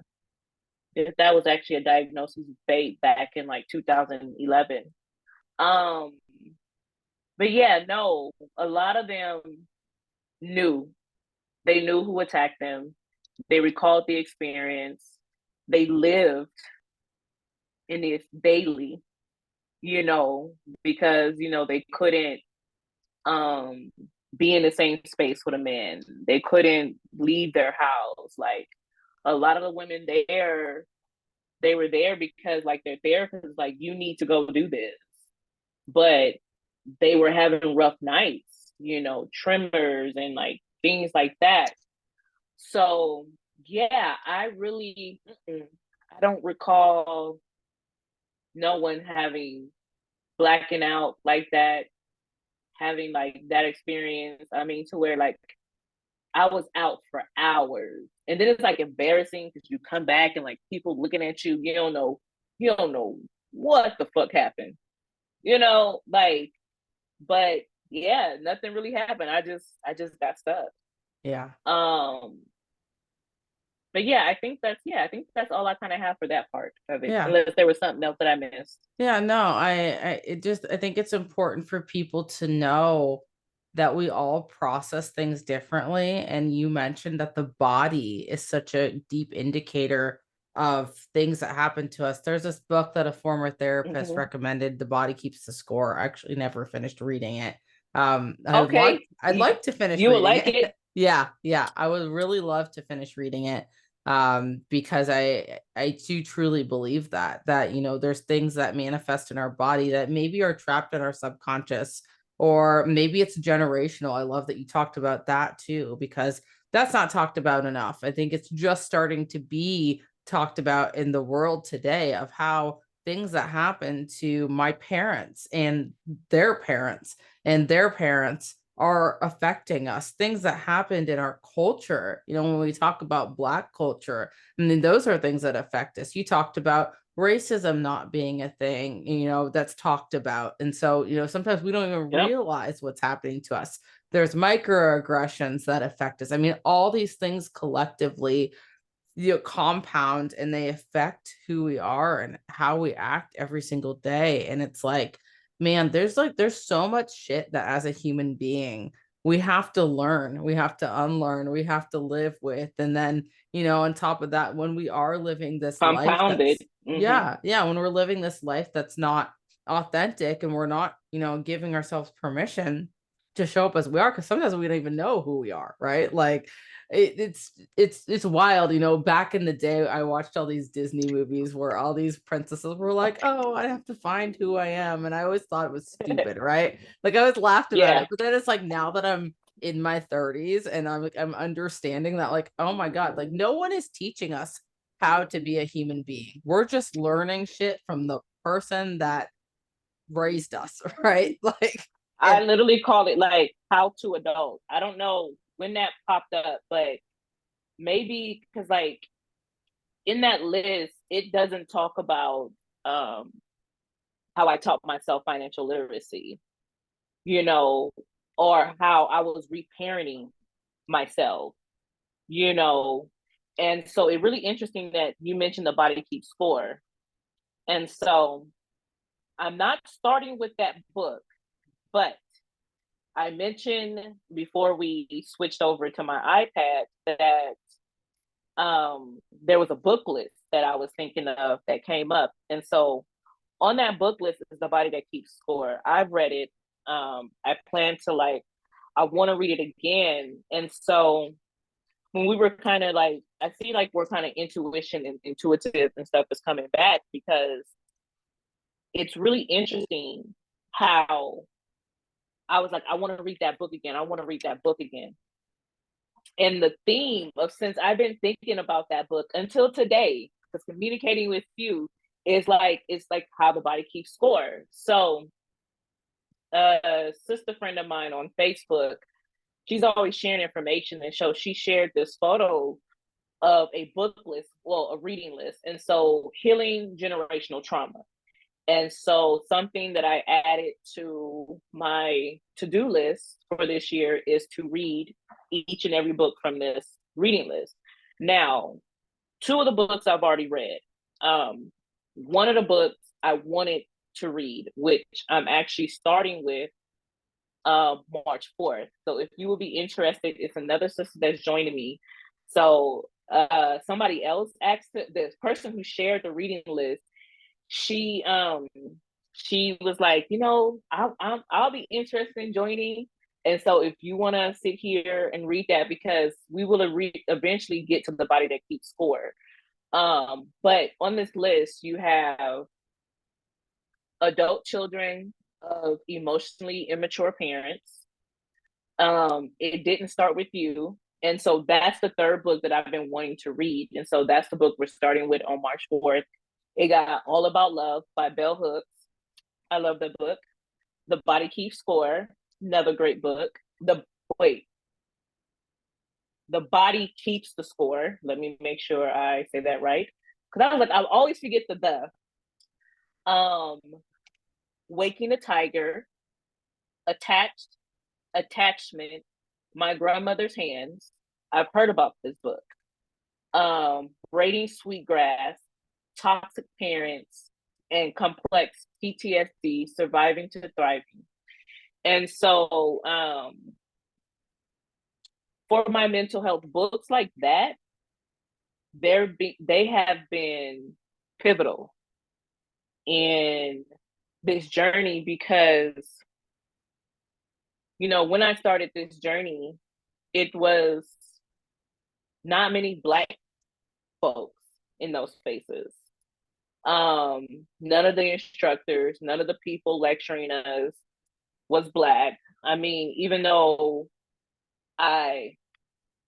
if that was actually a diagnosis back in like 2011. Um, but yeah, no, a lot of them knew. They knew who attacked them. They recalled the experience. They lived in this daily, because, they couldn't be in the same space with a man. They couldn't leave their house. Like a lot of the women there, they were there because like their therapist was like, you need to go do this. But they were having rough nights, tremors and like things like that. So yeah, I don't recall no one having blacking out like that, having like that experience. I mean, to where like I was out for hours. And then it's like embarrassing because you come back and like people looking at you, you don't know what the fuck happened. Like, but yeah, nothing really happened. I just got stuck. Yeah. But yeah, I think that's all I kind of have for that part of it. Yeah. Unless there was something else that I missed. Yeah, no, I think it's important for people to know that we all process things differently. And you mentioned that the body is such a deep indicator of things that happen to us. There's this book that a former therapist recommended, The Body Keeps the Score. I actually never finished reading it. Okay. I'd like to finish You will reading like it. it. Yeah, I would really love to finish reading it, because I do truly believe that there's things that manifest in our body that maybe are trapped in our subconscious, or maybe it's generational. I love that you talked about that too, because that's not talked about enough. I think it's just starting to be talked about in the world today, of how things that happen to my parents and their parents and their parents are affecting us. Things that happened in our culture, when we talk about Black culture, I mean, those are things that affect us. You talked about racism not being a thing, that's talked about. And so, sometimes we don't even realize what's happening to us. There's microaggressions that affect us. I mean, all these things collectively, compound, and they affect who we are and how we act every single day. And it's like, man, there's so much shit that as a human being we have to learn, we have to unlearn, we have to live with. And then, on top of that, when we are living this life Compounded. that's when we're living this life that's not authentic, and we're not, giving ourselves permission to show up as we are, because sometimes we don't even know who we are, right? Like it's wild. Back in the day, I watched all these Disney movies where all these princesses were like, oh, I have to find who I am, and I always thought it was stupid, right? Like I always laughed about it. But then it's like, now that I'm in my 30s and I'm understanding that, like, oh my god, like no one is teaching us how to be a human being. We're just learning shit from the person that raised us, right? Like I literally call it like how to adult. I don't know when that popped up, but maybe because like in that list, it doesn't talk about how I taught myself financial literacy, or how I was reparenting myself, And so it's really interesting that you mentioned The Body Keeps Score. And so I'm not starting with that book, but I mentioned before we switched over to my iPad that there was a book list that I was thinking of that came up. And so on that book list is The Body That Keeps Score. I've read it. I plan to I want to read it again. And so when we were kind of like, I see like we're kind of intuition and intuitive and stuff is coming back, because it's really interesting how I was like, I want to read that book again. I want to read that book again. And the theme of, since I've been thinking about that book until today, because communicating with you is like, it's like how the body keeps score. So a sister friend of mine on Facebook, she's always sharing information, and so she shared this photo of a book list, well, a reading list, and so healing generational trauma. And so something that I added to my to-do list for this year is to read each and every book from this reading list. Now, two of the books I've already read. One of the books I wanted to read, which I'm actually starting with March 4th. So if you will be interested, it's another sister that's joining me. So somebody else asked, this person who shared the reading list, she was like, you know, I'll be interested in joining. And so if you want to sit here and read that, because we will eventually get to the body that keeps score. But on this list, you have adult children of emotionally immature parents. It didn't start with you. And so that's the third book that I've been wanting to read. And so that's the book we're starting with on March 4th. It got All About Love by Bell Hooks. I love the book. The Body Keeps Score, another great book. The Body Keeps the Score. Let me make sure I say that right, because I was like, I always forget the. Waking the Tiger, Attachment, My Grandmother's Hands. I've heard about this book. Braiding Sweetgrass, Toxic Parents, and Complex PTSD, Surviving to Thriving. And so for my mental health books like that, they have been pivotal in this journey, because, you know, when I started this journey, it was not many Black folks in those spaces. None of the instructors, none of the people lecturing us was Black. I mean, even though I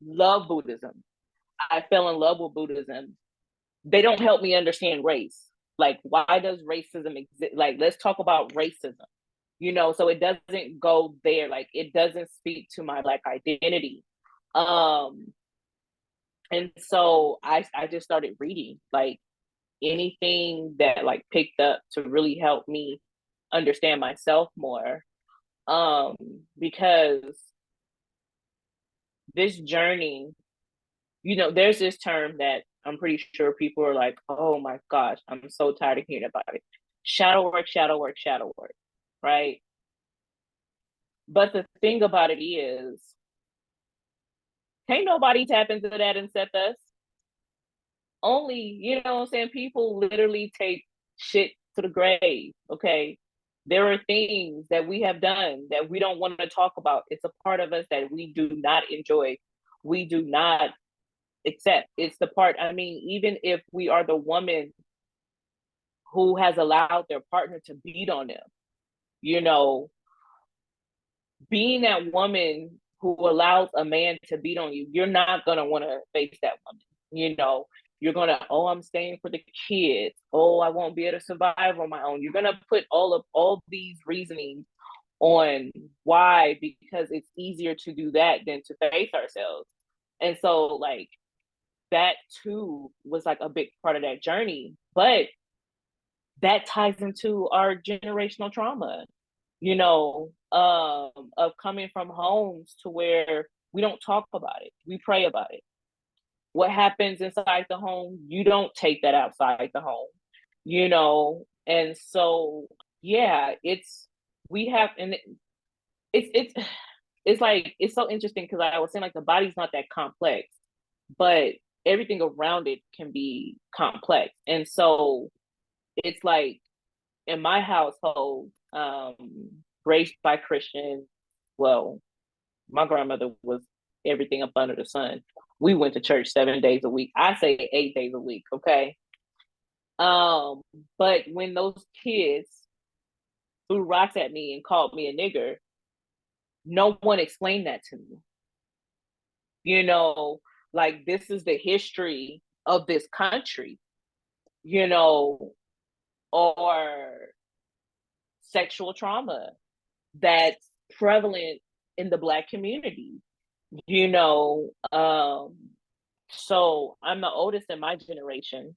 love Buddhism, I fell in love with Buddhism, they don't help me understand race. Like, why does racism exist? Like, let's talk about racism, you know, so it doesn't go there. Like, it doesn't speak to my Black identity. And so I just started reading, like, anything that like picked up to really help me understand myself more. Because this journey, you know, there's this term that I'm pretty sure people are like, oh my gosh, I'm so tired of hearing about it. Shadow work, shadow work, shadow work, right? But the thing about it is, can't nobody tap into that and set us. Only, you know what I'm saying, people literally take shit to the grave, okay? There are things that we have done that we don't want to talk about. It's a part of us that we do not enjoy. We do not accept. It's the part, I mean, even if we are the woman who has allowed their partner to beat on them, you know, being that woman who allows a man to beat on you, you're not going to want to face that woman, you know. You're going to, oh, I'm staying for the kids. Oh, I won't be able to survive on my own. You're going to put all these reasonings on why, because it's easier to do that than to face ourselves. And so, like, that too was like a big part of that journey. But that ties into our generational trauma, you know, of coming from homes to where we don't talk about it. We pray about it. What happens inside the home, you don't take that outside the home, you know. And so, yeah, we have, and it's like, it's so interesting, because I was saying, like, the body's not that complex, but everything around it can be complex. And so it's like, in my household, raised by Christian, well, my grandmother was everything up under the sun. we went to church 7 days a week. I say 8 days a week, okay? But when those kids threw rocks at me and called me a nigger, no one explained that to me. You know, like, this is the history of this country, you know, or sexual trauma that's prevalent in the Black community, you know. So I'm the oldest in my generation.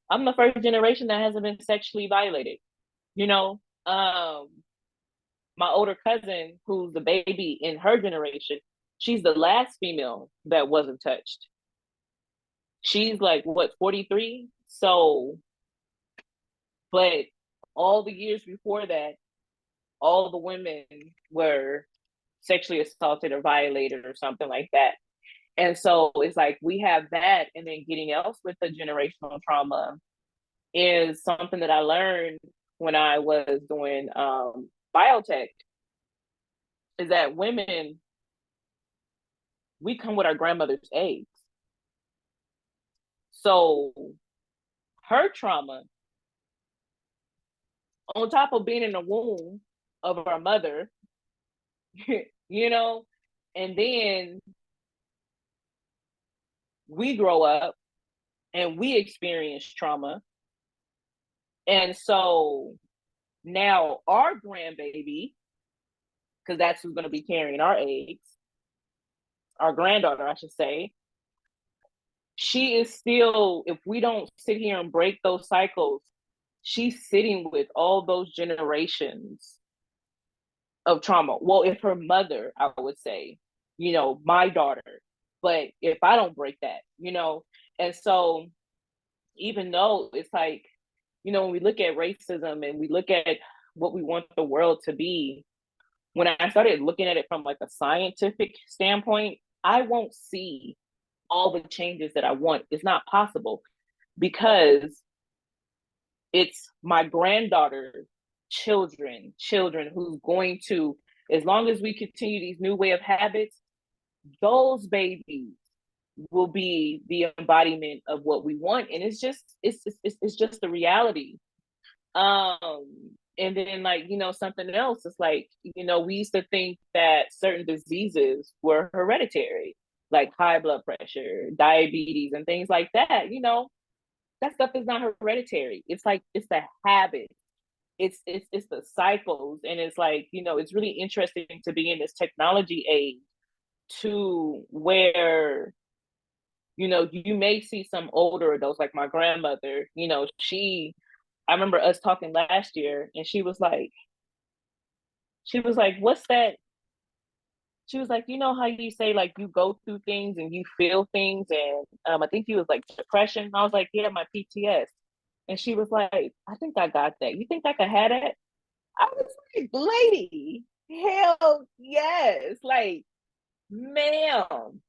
I'm the first generation that hasn't been sexually violated, you know. My older cousin, who's the baby in her generation, she's the last female that wasn't touched. She's like, what, 43? So, but all the years before that, all the women were sexually assaulted or violated or something like that. And so it's like we have that, and then getting else with the generational trauma is something that I learned when I was doing biotech, is that women, we come with our grandmother's eggs. So her trauma, on top of being in the womb of our mother, you know, and then we grow up and we experience trauma. And so now our grandbaby, because that's who's going to be carrying our eggs, our granddaughter, I should say, she is still, if we don't sit here and break those cycles, she's sitting with all those generations of trauma. Well, if her mother, I would say, you know, my daughter, but if I don't break that, you know. And so even though it's like, you know, when we look at racism and we look at what we want the world to be, when I started looking at it from like a scientific standpoint, I won't see all the changes that I want. It's not possible, because it's my granddaughter's children who's going to, as long as we continue these new way of habits, those babies will be the embodiment of what we want. And it's just the reality. And then, like, you know, something else is like, you know, we used to think that certain diseases were hereditary, like high blood pressure, diabetes, and things like that. You know, that stuff is not hereditary. It's like, it's the habit. It's the cycles. And it's like, you know, it's really interesting to be in this technology age, to where, you know, you may see some older adults like my grandmother, you know, I remember us talking last year, and she was like, what's that? She was like, you know how you say, like, you go through things and you feel things, and I think you was like depression. I was like, yeah, my PTS. And she was like, I think I got that. You think I could have that? I was like, lady, hell yes. Like, ma'am,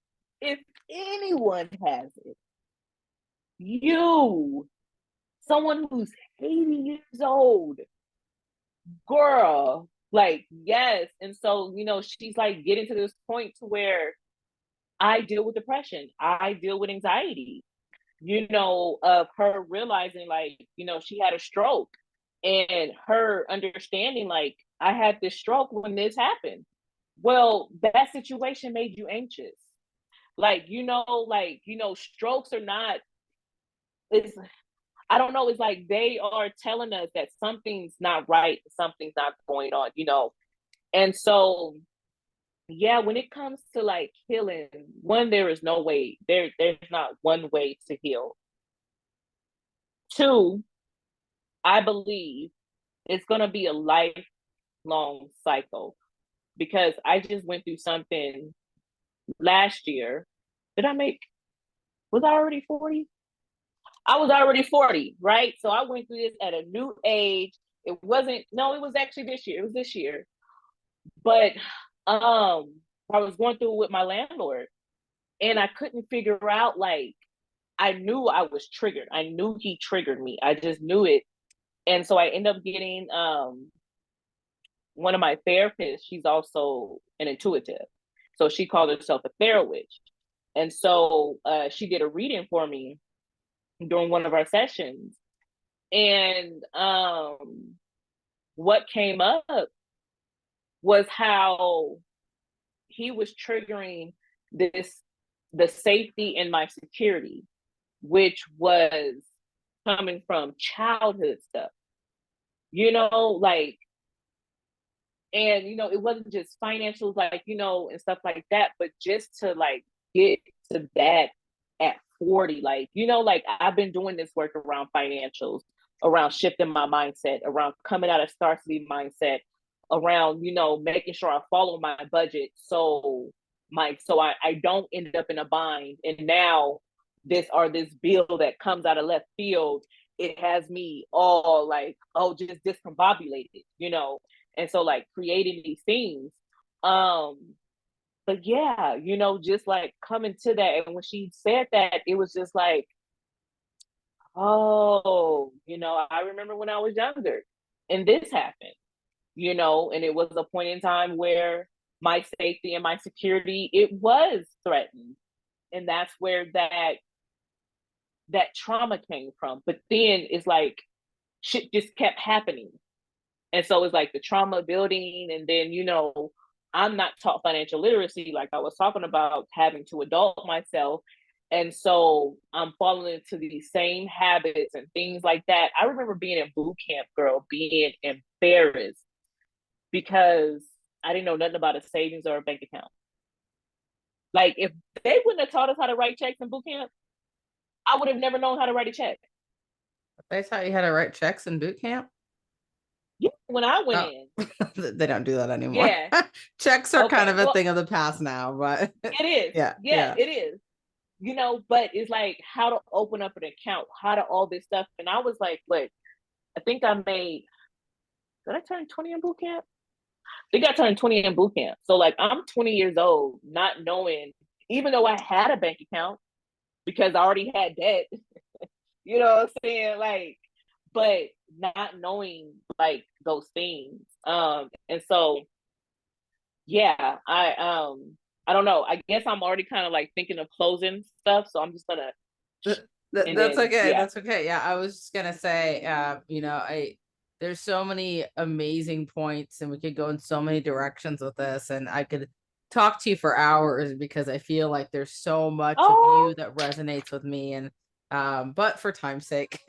if anyone has it, you, someone who's 80 years old, girl, like, yes. And so, you know, she's like getting to this point to where I deal with depression, I deal with anxiety, you know, of her realizing, like, you know, she had a stroke, and her understanding, like, I had this stroke when this happened. Well, that situation made you anxious. Like, you know, strokes are not, it's, I don't know, it's like they are telling us that something's not right, something's not going on, you know. And so, yeah, when it comes to like healing, one, there is no way, there's not one way to heal. Two, I believe it's gonna be a lifelong cycle, because I just went through something last year. Did I make, was I already 40? I was already 40, right? So I went through this at a new age. It wasn't, no, it was actually this year. It was this year. But I was going through it with my landlord, and I couldn't figure out, like, I knew I was triggered. I knew he triggered me. I just knew it. And so I ended up getting one of my therapists, she's also an intuitive. So she called herself a Thera witch. And so she did a reading for me during one of our sessions. And what came up was how he was triggering the safety and my security, which was coming from childhood stuff, like, and, it wasn't just financials, like, and stuff like that, but just to like get to that at 40, like, like I've been doing this work around financials, around shifting my mindset, around coming out of scarcity mindset, around, making sure I follow my budget. So I don't end up in a bind. And now this bill that comes out of left field, it has me all like, oh, just discombobulated, and so like creating these things. But yeah, just like coming to that. And when she said that, it was just like, oh, I remember when I was younger and this happened, and it was a point in time where my safety and my security, it was threatened. And that's where that trauma came from. But then it's like shit just kept happening. And so it's like the trauma building. And then, I'm not taught financial literacy, like I was talking about, having to adult myself. And so I'm falling into these same habits and things like that. I remember being in boot camp, girl, being embarrassed because I didn't know nothing about a savings or a bank account. Like, if they wouldn't have taught us how to write checks in boot camp, I would have never known how to write a check. They taught you how to write checks in boot camp? Yeah, when I went in. They don't do that anymore. Yeah. Checks are kind of a thing of the past now, but it is. Yeah, it is. But it's like how to open up an account, how to all this stuff. And I was like, look, I think did I turn 20 in boot camp? I think I turned 20 in boot camp. So like I'm 20 years old, not knowing, even though I had a bank account because I already had debt, you know what I'm saying? Like, but not knowing like those things. And so yeah, I don't know. I guess I'm already kind of like thinking of closing stuff. So I'm just gonna that's okay. Yeah. That's okay. Yeah. I was just gonna say, there's so many amazing points and we could go in so many directions with this, and I could talk to you for hours because I feel like there's so much of you that resonates with me. And but for time's sake,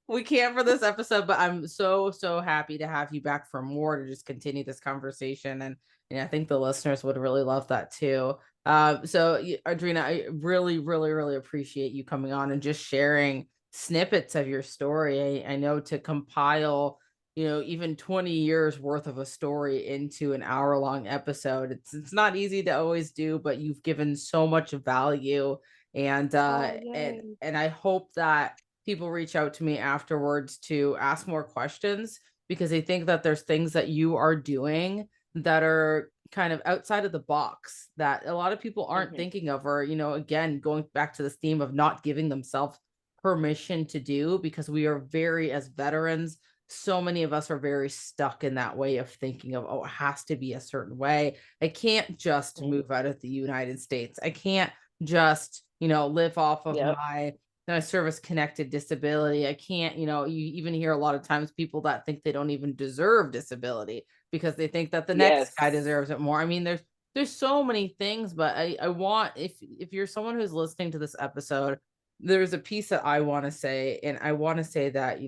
we can't for this episode, but I'm so happy to have you back for more, to just continue this conversation. And I think the listeners would really love that too. So Ardrina, I really appreciate you coming on and just sharing snippets of your story. I know to compile, even 20 years worth of a story into an hour-long episode, it's not easy to always do, but you've given so much value. And and I hope that people reach out to me afterwards to ask more questions, because they think that there's things that you are doing that are kind of outside of the box that a lot of people aren't thinking of, or, again, going back to this theme of not giving themselves permission to do, because we are as veterans, so many of us are very stuck in that way of thinking of, oh, it has to be a certain way. I can't just move out of the United States. I can't just, live off of my service connected disability. I can't, you even hear a lot of times people that think they don't even deserve disability because they think that the next guy deserves it more. I mean, there's so many things, but I want, if you're someone who's listening to this episode, there's a piece that I want to say, and I want to say that,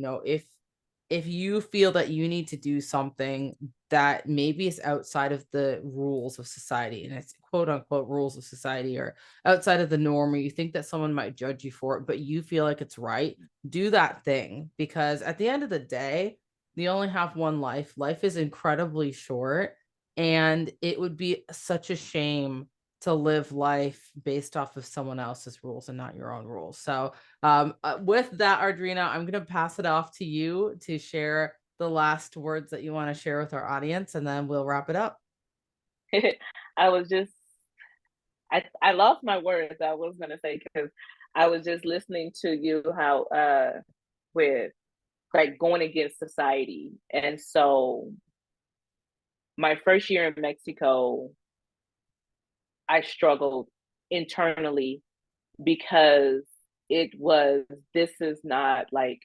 if you feel that you need to do something that maybe is outside of the rules of society, and it's quote unquote rules of society, or outside of the norm, or you think that someone might judge you for it, but you feel like it's right, do that thing. Because at the end of the day, you only have one life. Life is incredibly short, and it would be such a shame to live life based off of someone else's rules and not your own rules. So with that, Ardrina, I'm going to pass it off to you to share the last words that you want to share with our audience, and then we'll wrap it up. I lost my words. I was going to say, because I was just listening to you, how with like going against society. And so my first year in Mexico, I struggled internally because this is not like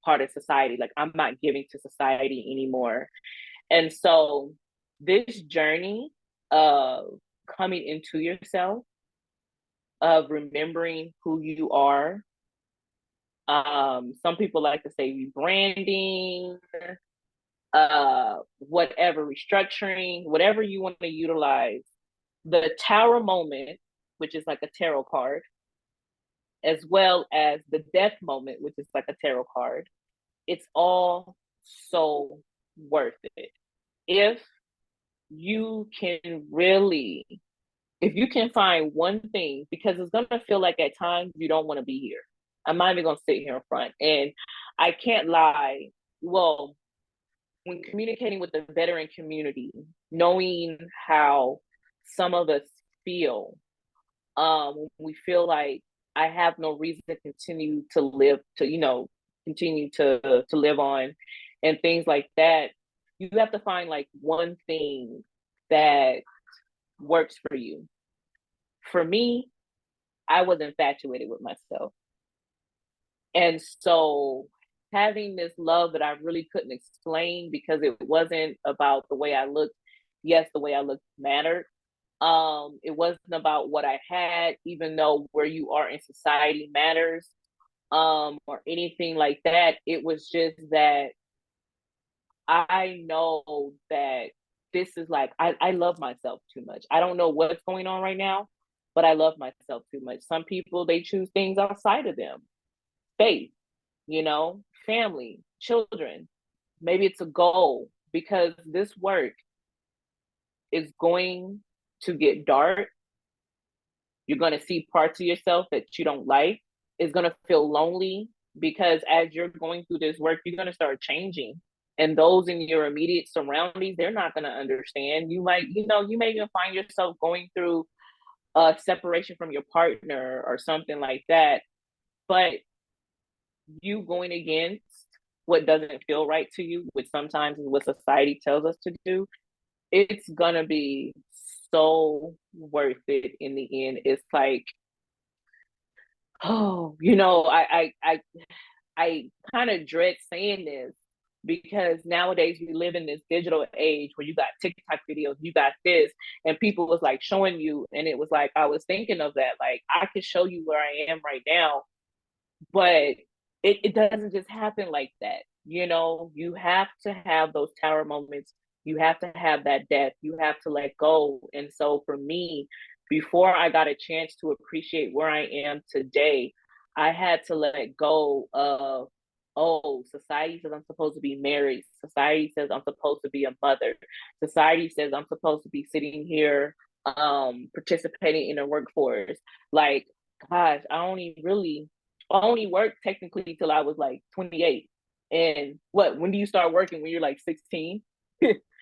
part of society. Like, I'm not giving to society anymore. And so this journey of coming into yourself, of remembering who you are, some people like to say rebranding, whatever, restructuring, whatever you want to utilize. The Tower moment, which is like a tarot card, as well as the Death moment, which is like a tarot card, it's all so worth it. If you can really, if you can find one thing, because it's going to feel like at times you don't want to be here. I'm not even going to sit here in front. And I can't lie. Well, when communicating with the veteran community, knowing how some of us feel, we feel like I have no reason to continue to live, continue to live on, and things like that. You have to find like one thing that works for you. For me, I was infatuated with myself. And so having this love that I really couldn't explain, because it wasn't about the way I looked. Yes, the way I looked mattered. It wasn't about what I had, even though where you are in society matters, or anything like that. It was just that I know that this is like, I love myself too much. I don't know what's going on right now, but I love myself too much. Some people, they choose things outside of them. Faith, family, children. Maybe it's a goal, because this work is going to get dark. You're going to see parts of yourself that you don't like. It's going to feel lonely, because as you're going through this work, you're going to start changing. And those in your immediate surroundings, they're not going to understand. You might, you may even find yourself going through a separation from your partner or something like that. But you going against what doesn't feel right to you, which sometimes is what society tells us to do, it's going to be so worth it in the end. It's like, oh, I kind of dread saying this, because nowadays we live in this digital age where you got TikTok videos, you got this, and people was like showing you, and it was like, I was thinking of that, like, I could show you where I am right now, but it doesn't just happen like that. You have to have those tower moments. You have to have that death. You have to let go. And so for me, before I got a chance to appreciate where I am today, I had to let go of, oh, society says I'm supposed to be married. Society says I'm supposed to be a mother. Society says I'm supposed to be sitting here participating in the workforce. Like, gosh, I only worked technically till I was like 28. And when do you start working? When you're like 16?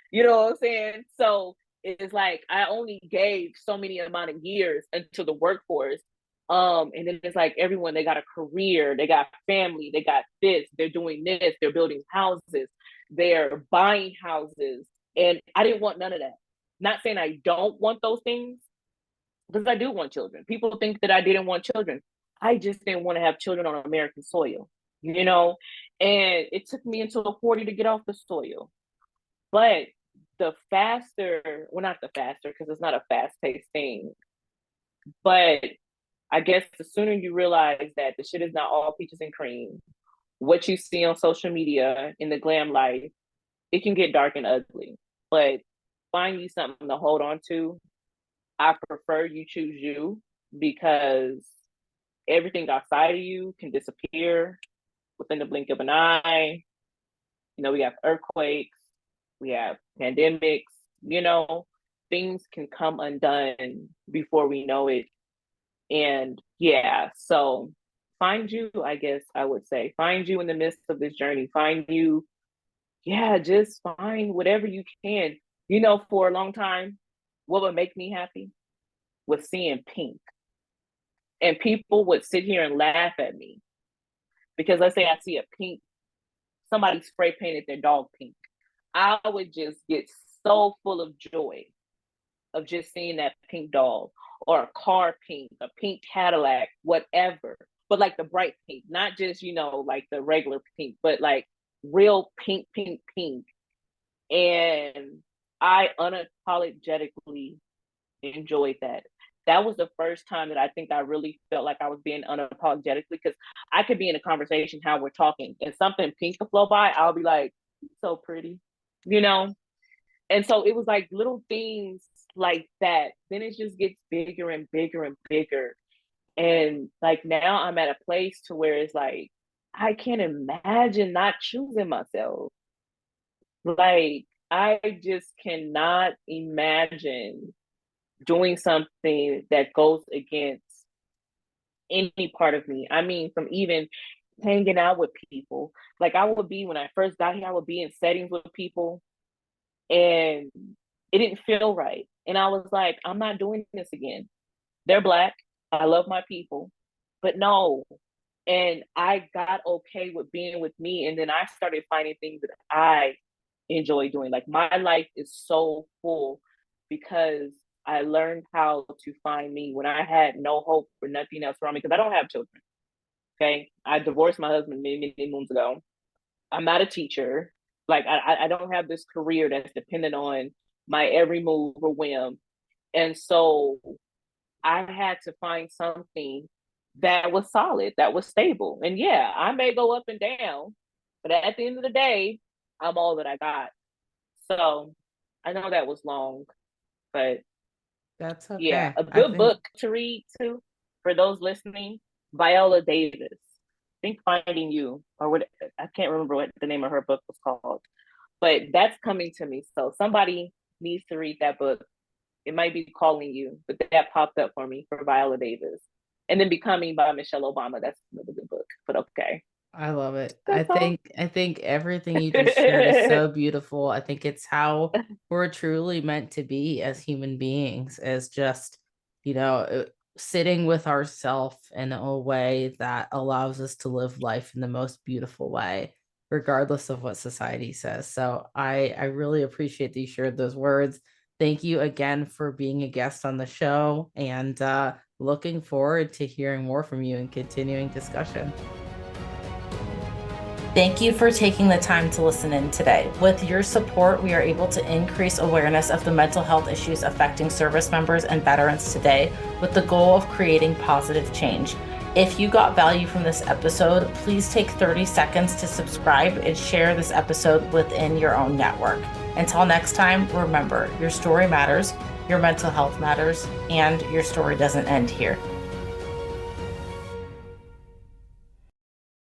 You know what I'm saying? So it's like I only gave so many amount of years into the workforce. And then it's like everyone, they got a career, they got family, they got this, they're doing this, they're building houses, they're buying houses. And I didn't want none of that. Not saying I don't want those things, because I do want children. People think that I didn't want children. I just didn't want to have children on American soil, And it took me until 40 to get off the soil. But the faster, well, not the faster, because it's not a fast-paced thing, but I guess the sooner you realize that the shit is not all peaches and cream, what you see on social media in the glam life, it can get dark and ugly. But find you something to hold on to. I prefer you choose you, because everything outside of you can disappear within the blink of an eye. We have earthquakes, we have pandemics, things can come undone before we know it. And yeah, so find you, I guess I would say. Find you in the midst of this journey. Find you, just find whatever you can. For a long time, what would make me happy was seeing pink. And people would sit here and laugh at me, because let's say I see a pink, somebody spray painted their dog pink. I would just get so full of joy of just seeing that pink dog or a car pink, a pink Cadillac, whatever. But like the bright pink, not just, like the regular pink, but like real pink, pink, pink. And I unapologetically enjoyed that. That was the first time that I think I really felt like I was being unapologetically, because I could be in a conversation how we're talking and something pink could flow by. I'll be like, so pretty, And so it was like little things like that. Then it just gets bigger and bigger and bigger. And like now I'm at a place to where it's like, I can't imagine not choosing myself. Like, I just cannot imagine doing something that goes against any part of me. I mean, from even hanging out with people. Like when I first got here, I would be in settings with people and it didn't feel right. And I was like, I'm not doing this again. They're Black. I love my people, but no. And I got okay with being with me. And then I started finding things that I enjoy doing. Like my life is so full because I learned how to find me when I had no hope for nothing else around me, because I don't have children. Okay. I divorced my husband many, many moons ago. I'm not a teacher. Like I don't have this career that's dependent on my every move or whim. And so I had to find something that was solid, that was stable. And yeah, I may go up and down, but at the end of the day, I'm all that I got. So I know that was long, but that's okay. Yeah, a good book to read too, for those listening, Viola Davis. I think Finding You, or what, I can't remember what the name of her book was called, but that's coming to me. So somebody needs to read that book. It might be Calling You, but that popped up for me for Viola Davis. And then Becoming by Michelle Obama. That's another good book, but okay. I love it. I think everything you just shared is so beautiful. I think it's how we're truly meant to be as human beings, as just, sitting with ourselves in a way that allows us to live life in the most beautiful way, regardless of what society says. So I really appreciate that you shared those words. Thank you again for being a guest on the show, and looking forward to hearing more from you and continuing discussion. Thank you for taking the time to listen in today. With your support, we are able to increase awareness of the mental health issues affecting service members and veterans today, with the goal of creating positive change. If you got value from this episode, please take 30 seconds to subscribe and share this episode within your own network. Until next time, remember, your story matters, your mental health matters, and your story doesn't end here.